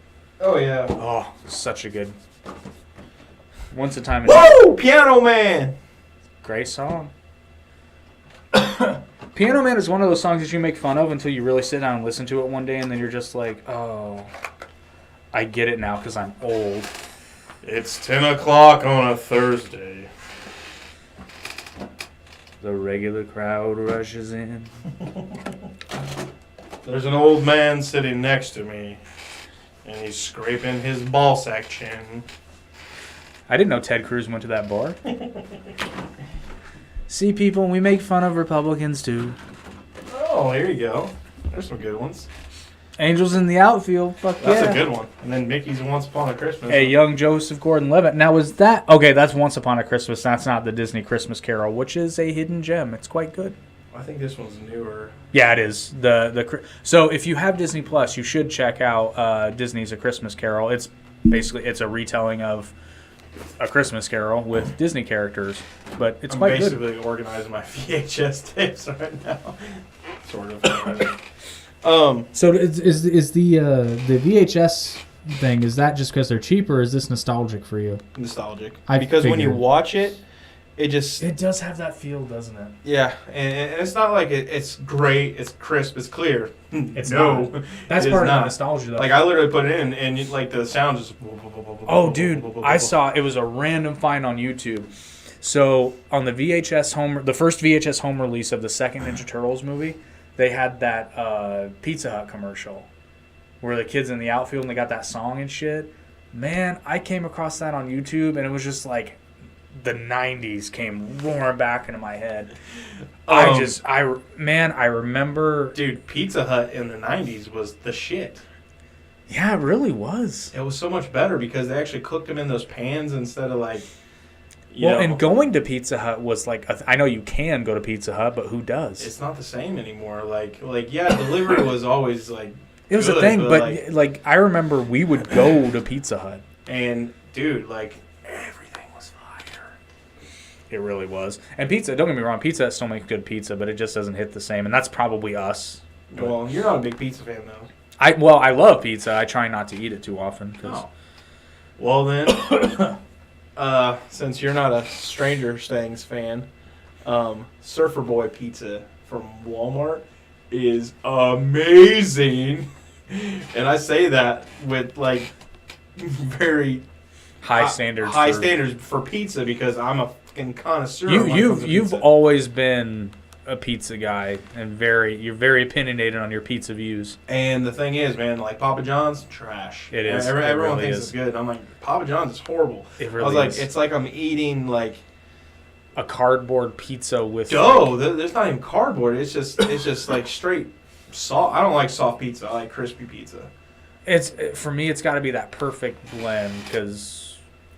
Oh, yeah. Oh, such a good. Once a Time in Woo! Piano Man! Great song. Piano Man is one of those songs that you make fun of until you really sit down and listen to it one day, and then you're just like, oh, I get it now because I'm old. It's 10 o'clock on a Thursday. The regular crowd rushes in. There's an old man sitting next to me, and he's scraping his ball sack chin. I didn't know Ted Cruz went to that bar. See, people, we make fun of Republicans, too. Oh, here you go. There's some good ones. Angels in the Outfield, fuck yeah. That's a good one. And then Mickey's Once Upon a Christmas. Hey, young Joseph Gordon-Levitt. Now, is that... Okay, that's Once Upon a Christmas. That's not the Disney Christmas Carol, which is a hidden gem. It's quite good. I think this one's newer. Yeah, it is. So if you have Disney Plus, you should check out Disney's A Christmas Carol. It's a retelling of A Christmas Carol with Disney characters, but it's quite good. I'm basically organizing my VHS tapes right now. Sort of. So is the VHS thing, is that just because they're cheaper, or is this nostalgic for you? Nostalgic. I because when you figured. watch it, it does have that feel, doesn't it? Yeah, and it's not like it's great, it's crisp, it's clear. It's no, not. That's it part is of the not. nostalgia, though. Like, I literally put it in, and like the sound just... Oh, dude, I saw it was a random find on YouTube. So on the the first VHS home release of the second Ninja Turtles movie, they had that Pizza Hut commercial. where the kid's in the outfield and they got that song and shit. Man, I came across that on YouTube, and it was just like the 90s came roaring back into my head. I remember... Dude, Pizza Hut in the 90s was the shit. Yeah, it really was. It was so much better because they actually cooked them in those pans instead of like... You know, and going to Pizza Hut was like... I know you can go to Pizza Hut, but who does? It's not the same anymore. Like yeah, delivery was always like... It was good, a thing, but like I remember we would go to Pizza Hut. And, dude, like, everything was fire. It really was. And pizza, don't get me wrong, Pizza Hut still makes good pizza, but it just doesn't hit the same. And that's probably us. But Well, you're not a big pizza fan, though. I love pizza. I try not to eat it too often. Oh. Well, then, since you're not a Stranger Things fan, Surfer Boy Pizza from Walmart is amazing. And I say that with, like, very high standards. High standards for pizza because I'm a fucking connoisseur. when it comes to You've pizza. always been a pizza guy, and you're very opinionated on your pizza views. And the thing is, man, like Papa John's, trash. It is. Everyone It really thinks is. it's good. And I'm like, Papa John's is horrible. It I really was like, is. it's like I'm eating like A cardboard pizza with dough. There's not even cardboard. It's just like straight soft. I don't like soft pizza. I like crispy pizza. For me, it's got to be that perfect blend.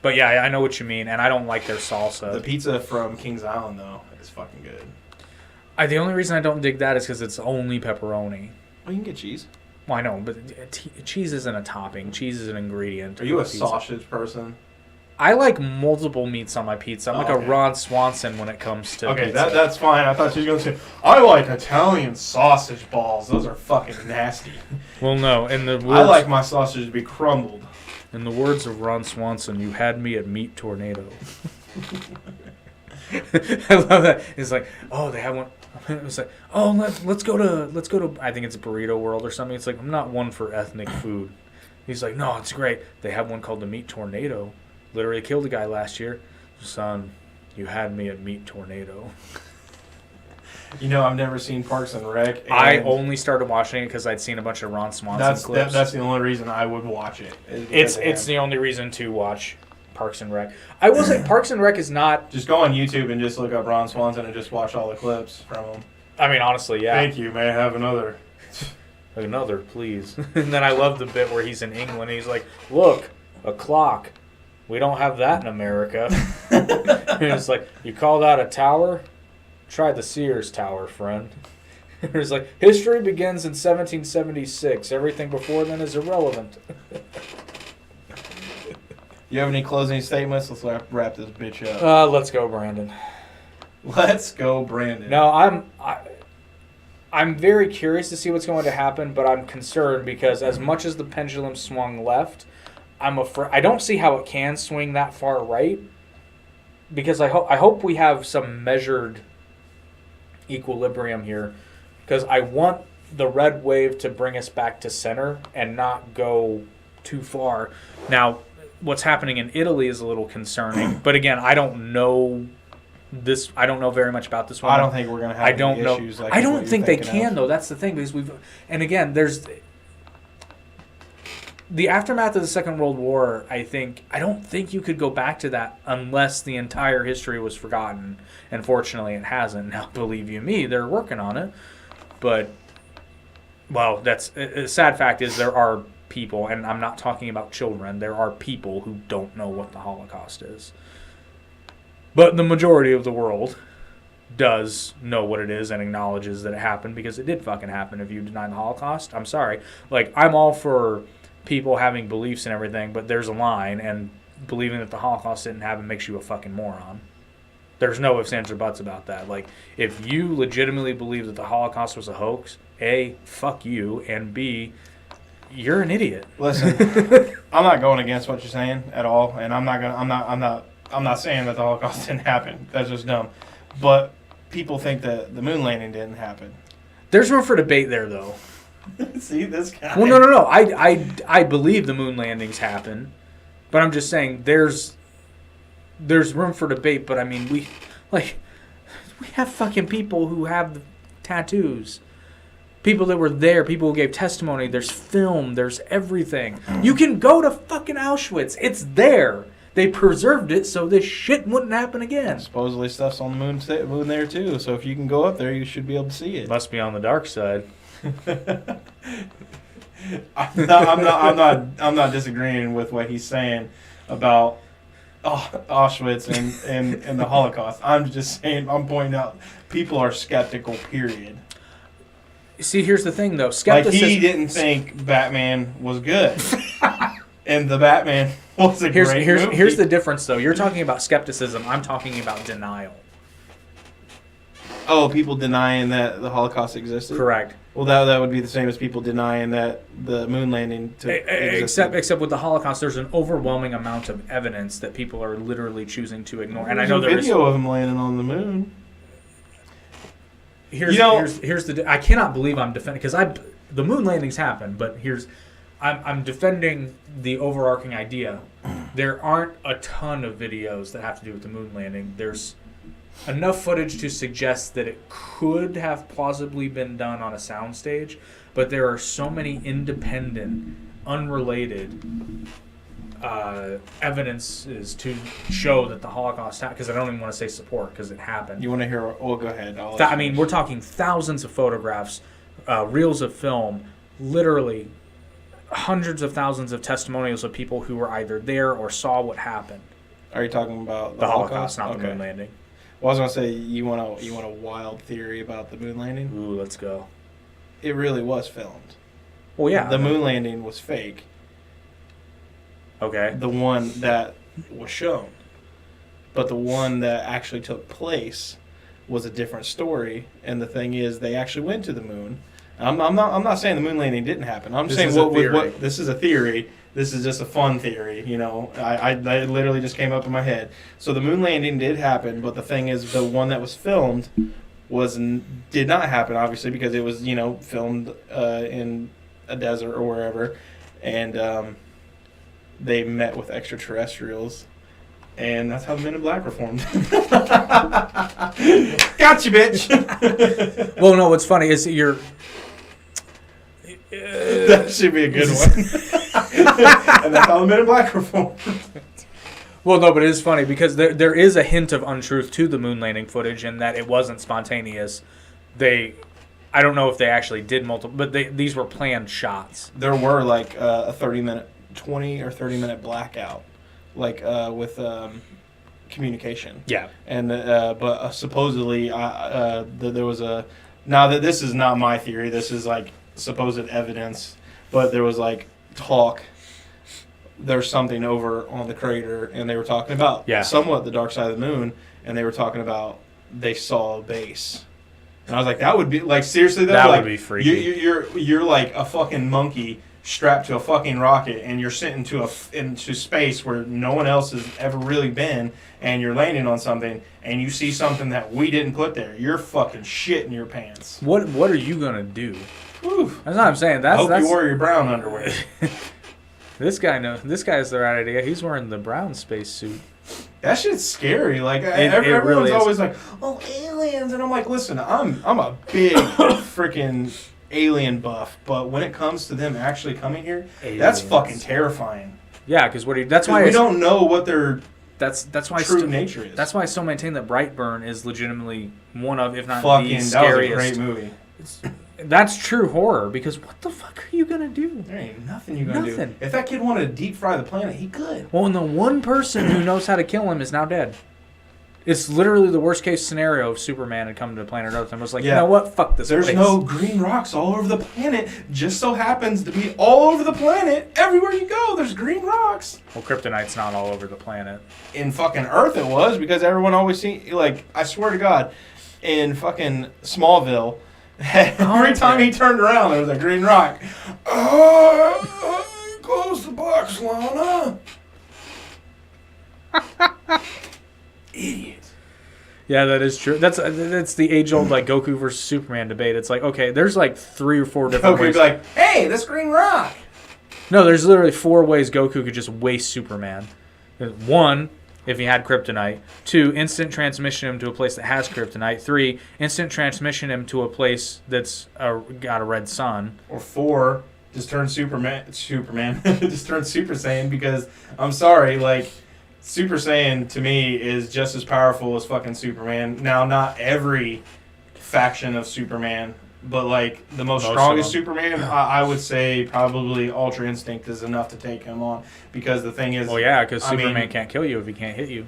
But yeah, I know what you mean, and I don't like their salsa. The pizza from Kings Island though is fucking good. The only reason I don't dig that is because it's only pepperoni. Well, you can get cheese. Well, I know, but cheese isn't a topping. Cheese is an ingredient. Are you a of pizza. sausage person? I like multiple meats on my pizza. I'm like okay. a Ron Swanson when it comes to Okay, pizza. that's fine. I thought you were gonna say I like Italian sausage balls. Those are fucking nasty. Well, no. In the words, I like my sausage to be crumbled. In the words of Ron Swanson, you had me at Meat Tornado. I love that. It's like, oh, they have one. It was like, oh, let's go to. I think it's a Burrito World or something. It's like, I'm not one for ethnic food. He's like, no, it's great. They have one called the Meat Tornado. Literally killed a guy last year. Son, you had me at Meat Tornado. You know, I've never seen Parks and Rec. And I only started watching it because I'd seen a bunch of Ron Swanson clips. That's the only reason I would watch it. It's the only reason to watch Parks and Rec. I will say Parks and Rec is not. Just go on YouTube and just look up Ron Swanson and just watch all the clips from him. I mean, honestly, yeah. Thank you. May I have another? Another, please. And then I love the bit where he's in England. And he's like, look, a clock. We don't have that in America. And it's like, you call that a tower? Try the Sears Tower, friend. It's like, history begins in 1776. Everything before then is irrelevant. You have any closing statements? Let's wrap this bitch up. Let's go, Brandon. Let's go, Brandon. No, I'm very curious to see what's going to happen, but I'm concerned because as much as the pendulum swung left, I'm afraid I don't see how it can swing that far right. Because I hope we have some measured equilibrium here, because I want the red wave to bring us back to center and not go too far. Now, what's happening in Italy is a little concerning, but again, I don't know this. I don't know very much about this one. I don't think we're gonna have any issues. Like I don't what think you're they thinking can of. though. That's the thing, because and again, there's the aftermath of the Second World War. I don't think you could go back to that unless the entire history was forgotten. And fortunately, it hasn't. Now, believe you me, they're working on it. But, well, that's a sad fact is there are people, and I'm not talking about children, there are people who don't know what the Holocaust is. But the majority of the world does know what it is and acknowledges that it happened, because it did fucking happen. If you deny the Holocaust, I'm sorry. Like, I'm all for people having beliefs and everything, but there's a line, and believing that the Holocaust didn't happen makes you a fucking moron. There's no ifs, ands, or buts about that. Like, if you legitimately believe that the Holocaust was a hoax, A, fuck you, and B, you're an idiot. Listen, I'm not going against what you're saying at all, and I'm not saying that the Holocaust didn't happen. That's just dumb. But people think that the moon landing didn't happen. There's room for debate there, though. See this guy? Well, no. I believe the moon landings happen, but I'm just saying there's room for debate. But I mean, we have fucking people who have the tattoos. people that were there, people who gave testimony. There's film. There's everything. You can go to fucking Auschwitz. It's there. They preserved it so this shit wouldn't happen again. Supposedly stuff's on the moon there too. So if you can go up there, you should be able to see it. Must be on the dark side. I'm not disagreeing with what he's saying about Auschwitz and the Holocaust. I'm just saying, I'm pointing out people are skeptical, period. See, here's the thing, though. Skepticism. Like, he didn't think Batman was good. And the Batman was a great movie. Here's the difference, though. You're talking about skepticism. I'm talking about denial. Oh, people denying that the Holocaust existed? Correct. Well, that would be the same as people denying that the moon landing existed. Except with the Holocaust, there's an overwhelming amount of evidence that people are literally choosing to ignore. And I know there's a video of him landing on the moon. Here's the. I cannot believe I'm defending, because the moon landings happen, but I'm defending the overarching idea. There aren't a ton of videos that have to do with the moon landing. There's enough footage to suggest that it could have plausibly been done on a soundstage, but there are so many independent, unrelated evidences to show that the Holocaust happened, because I don't even want to say support, because it happened. You want to hear? Oh, go ahead. I mean, we're talking thousands of photographs, reels of film, literally hundreds of thousands of testimonials of people who were either there or saw what happened. Are you talking about the Holocaust, not the moon landing? Well, I was gonna say, you want a wild theory about the moon landing? Ooh, let's go. It really was filmed. Well, yeah. The moon landing was fake. Okay. The one that was shown. But the one that actually took place was a different story. And the thing is, they actually went to the moon. I'm not saying the moon landing didn't happen. I'm saying what this is a theory. This is just a fun theory, you know. I literally just came up in my head. So the moon landing did happen, but the thing is, the one that was filmed did not happen, obviously, because it was, you know, filmed in a desert or wherever, and they met with extraterrestrials, and that's how the Men in Black were formed. Gotcha, bitch. Well, no, what's funny is you're. That should be a good one. And that's how the Men in Black were formed. Well, no, but it is funny because there is a hint of untruth to the moon landing footage in that it wasn't spontaneous. I don't know if they actually did multiple, but these were planned shots. There were like a 20 or 30 minute blackout, like with communication. Yeah. And but supposedly there was a. Now that this is not my theory, this is like supposed evidence, but there was like talk. There's something over on the crater, and they were talking about somewhat the dark side of the moon, and they were talking about they saw a base. And I was like, that would be like, seriously though, that like, would be freaky. You're like a fucking monkey strapped to a fucking rocket, and you're sent into space where no one else has ever really been, and you're landing on something, and you see something that we didn't put there. You're fucking shitting your pants. What are you gonna do? Whew. That's what I'm saying. I hope you wore your brown underwear. This guy knows. This guy's the right idea. He's wearing the brown spacesuit. That shit's scary. Like really everyone's is. always like, "Oh, aliens," and I'm like, "Listen, I'm a big freaking alien buff, but when it comes to them actually coming here, that's fucking terrifying." Yeah, because that's why we don't know what their that's why true nature is. That's why I still maintain that Brightburn is legitimately one of, if not fucking, the scariest. That was a great movie. That's true horror, because what the fuck are you gonna do? There ain't nothing you're gonna do. If that kid wanted to deep fry the planet, he could. Well, and the one person who knows how to kill him is now dead. It's literally the worst case scenario if Superman had come to planet Earth and was like, you know what, fuck this There's place. no green rocks all over the planet. Just so happens to be all over the planet. Everywhere you go, there's green rocks. Well, kryptonite's not all over the planet. In fucking Earth it was, because everyone always seen, like, I swear to God, in fucking Smallville, every time he turned around, there was a green rock. Close the box, Lana. Idiot. Yeah, that is true. That's the age-old like Goku versus Superman debate. It's like, okay, there's like 3 or 4 different ways. Goku's like, hey, this green rock. No, there's literally 4 ways Goku could just waste Superman. 1, if he had kryptonite. 2, instant transmission him to a place that has kryptonite. 3, instant transmission him to a place that's got a red sun. Or 4, just turn Superman, just turn Super Saiyan, because I'm sorry, like, Super Saiyan to me is just as powerful as fucking Superman. Now, not every faction of Superman, but like the most strongest Superman, I would say probably Ultra Instinct is enough to take him on. Because the thing is, well, yeah, because Superman can't kill you if he can't hit you.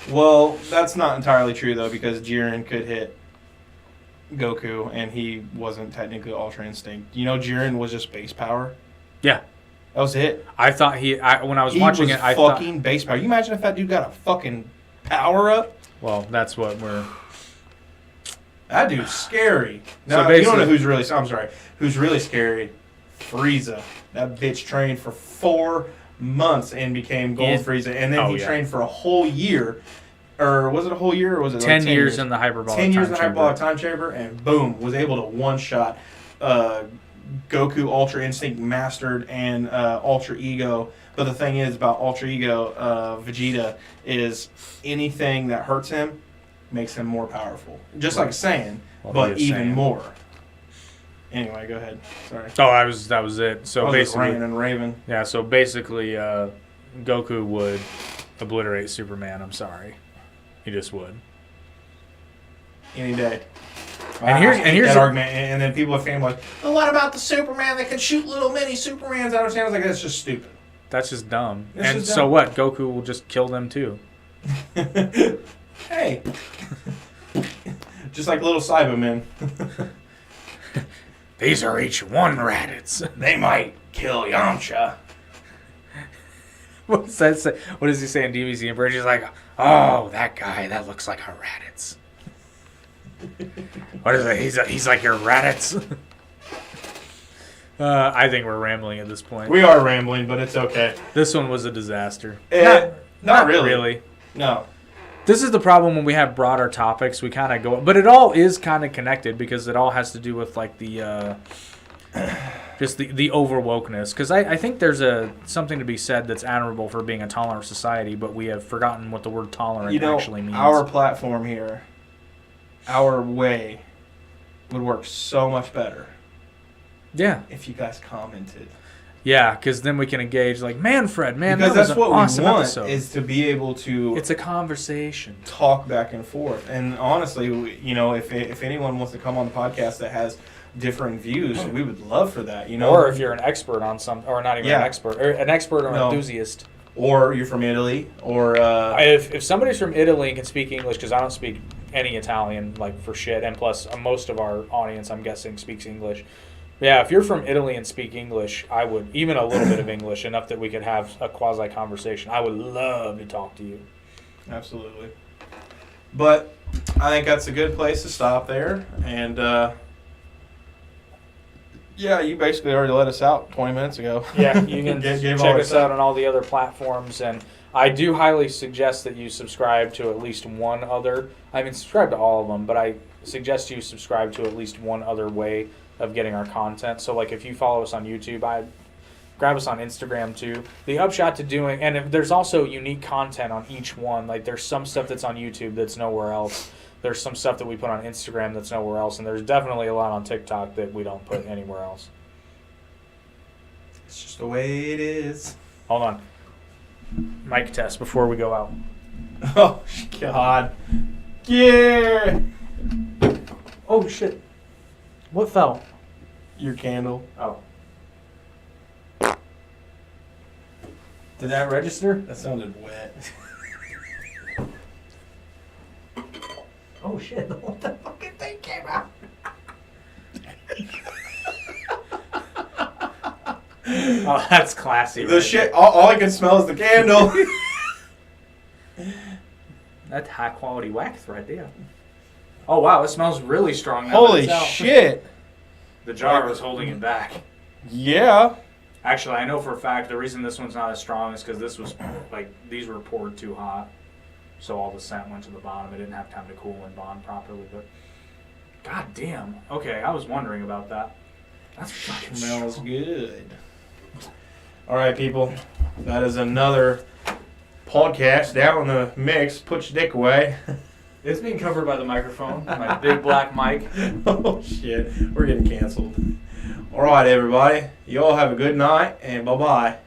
Well, that's not entirely true though, because Jiren could hit Goku, and he wasn't technically Ultra Instinct. You know, Jiren was just base power. Yeah. That was it. I thought when I was watching it, I thought fucking base power. You imagine if that dude got a fucking power up? Well, that's what we're. That dude's scary. Now, you don't know who's really. I'm sorry. Who's really scary? Frieza. That bitch trained for 4 months and became Gold Frieza, and then he trained for a whole year. Or was it a whole year, or was it 10 years in the hyperbolic 10 years in the hyperbolic time chamber, and boom, was able to one-shot Goku Ultra Instinct mastered and Ultra Ego. But the thing is about Ultra Ego, Vegeta, is anything that hurts him makes him more powerful. Just like Saiyan, but even more. Anyway, go ahead. Sorry. Oh, that was it. So basically, ranting and raving. Yeah. So basically, Goku would obliterate Superman. I'm sorry, he just would. Any day. And here's that argument, and then people are fanboys. Well, what about the Superman that can shoot little mini Supermans? I understand. I was like, that's just stupid. That's just dumb. That's just so dumb. what? Goku will just kill them too. Hey, just like little Cybermen. These are each one Raditz. They might kill Yamcha. What does that say? What does he say in DBZ and Bridge? He's like, oh, that guy, that looks like a Raditz. What is it? He's like your Raditz. I think we're rambling at this point. We are rambling, but it's okay. This one was a disaster. Not really. No. This is the problem when we have broader topics. We kind of go, but it all is kind of connected because it all has to do with like the just the overwokeness. Because I think there's something to be said that's admirable for being a tolerant society, but we have forgotten what the word tolerant actually means. Our platform here, our way, would work so much better. Yeah. If you guys commented. Yeah, because then we can engage like, man, Fred, man, because that was that's what awesome we want episode. Is to be able to. It's a conversation. Talk back and forth, and honestly, you know, if anyone wants to come on the podcast that has different views, we would love for that. You know, or if you're an expert on some, or not even an expert, or an expert or enthusiast, or you're from Italy, or if somebody's from Italy and can speak English, because I don't speak any Italian like for shit, and plus most of our audience, I'm guessing, speaks English. Yeah, if you're from Italy and speak English, I would, even a little bit of English, enough that we could have a quasi-conversation. I would love to talk to you. Absolutely. But I think that's a good place to stop there. And, yeah, you basically already let us out 20 minutes ago. Yeah, you can check us out on all the other platforms. And I do highly suggest that you subscribe to at least one other. I mean, subscribe to all of them, but I suggest you subscribe to at least one other way of getting our content. So like if you follow us on YouTube, grab us on Instagram too. The upshot to doing, and if there's also unique content on each one. Like there's some stuff that's on YouTube that's nowhere else. There's some stuff that we put on Instagram that's nowhere else, and there's definitely a lot on TikTok that we don't put anywhere else. It's just the way it is. Hold on. Mic test before we go out. Oh God. Yeah. Oh shit. What fell? Your candle. Oh. Did that register? That sounded wet. Oh shit, what the fucking thing came out? Oh, that's classy. The shit, all I can smell is the candle. That's high quality wax right there. Oh wow, it smells really strong now. Holy shit. The jar was holding it back. Yeah. Actually, I know for a fact the reason this one's not as strong is because this was, like, these were poured too hot. So all the scent went to the bottom. It didn't have time to cool and bond properly. But, god damn. Okay, I was wondering about that. That's fucking smells good. All right, people. That is another podcast down in the mix. Put your dick away. It's being covered by the microphone. My big black mic. Oh, shit. We're getting canceled. All right, everybody. You all have a good night, and bye-bye.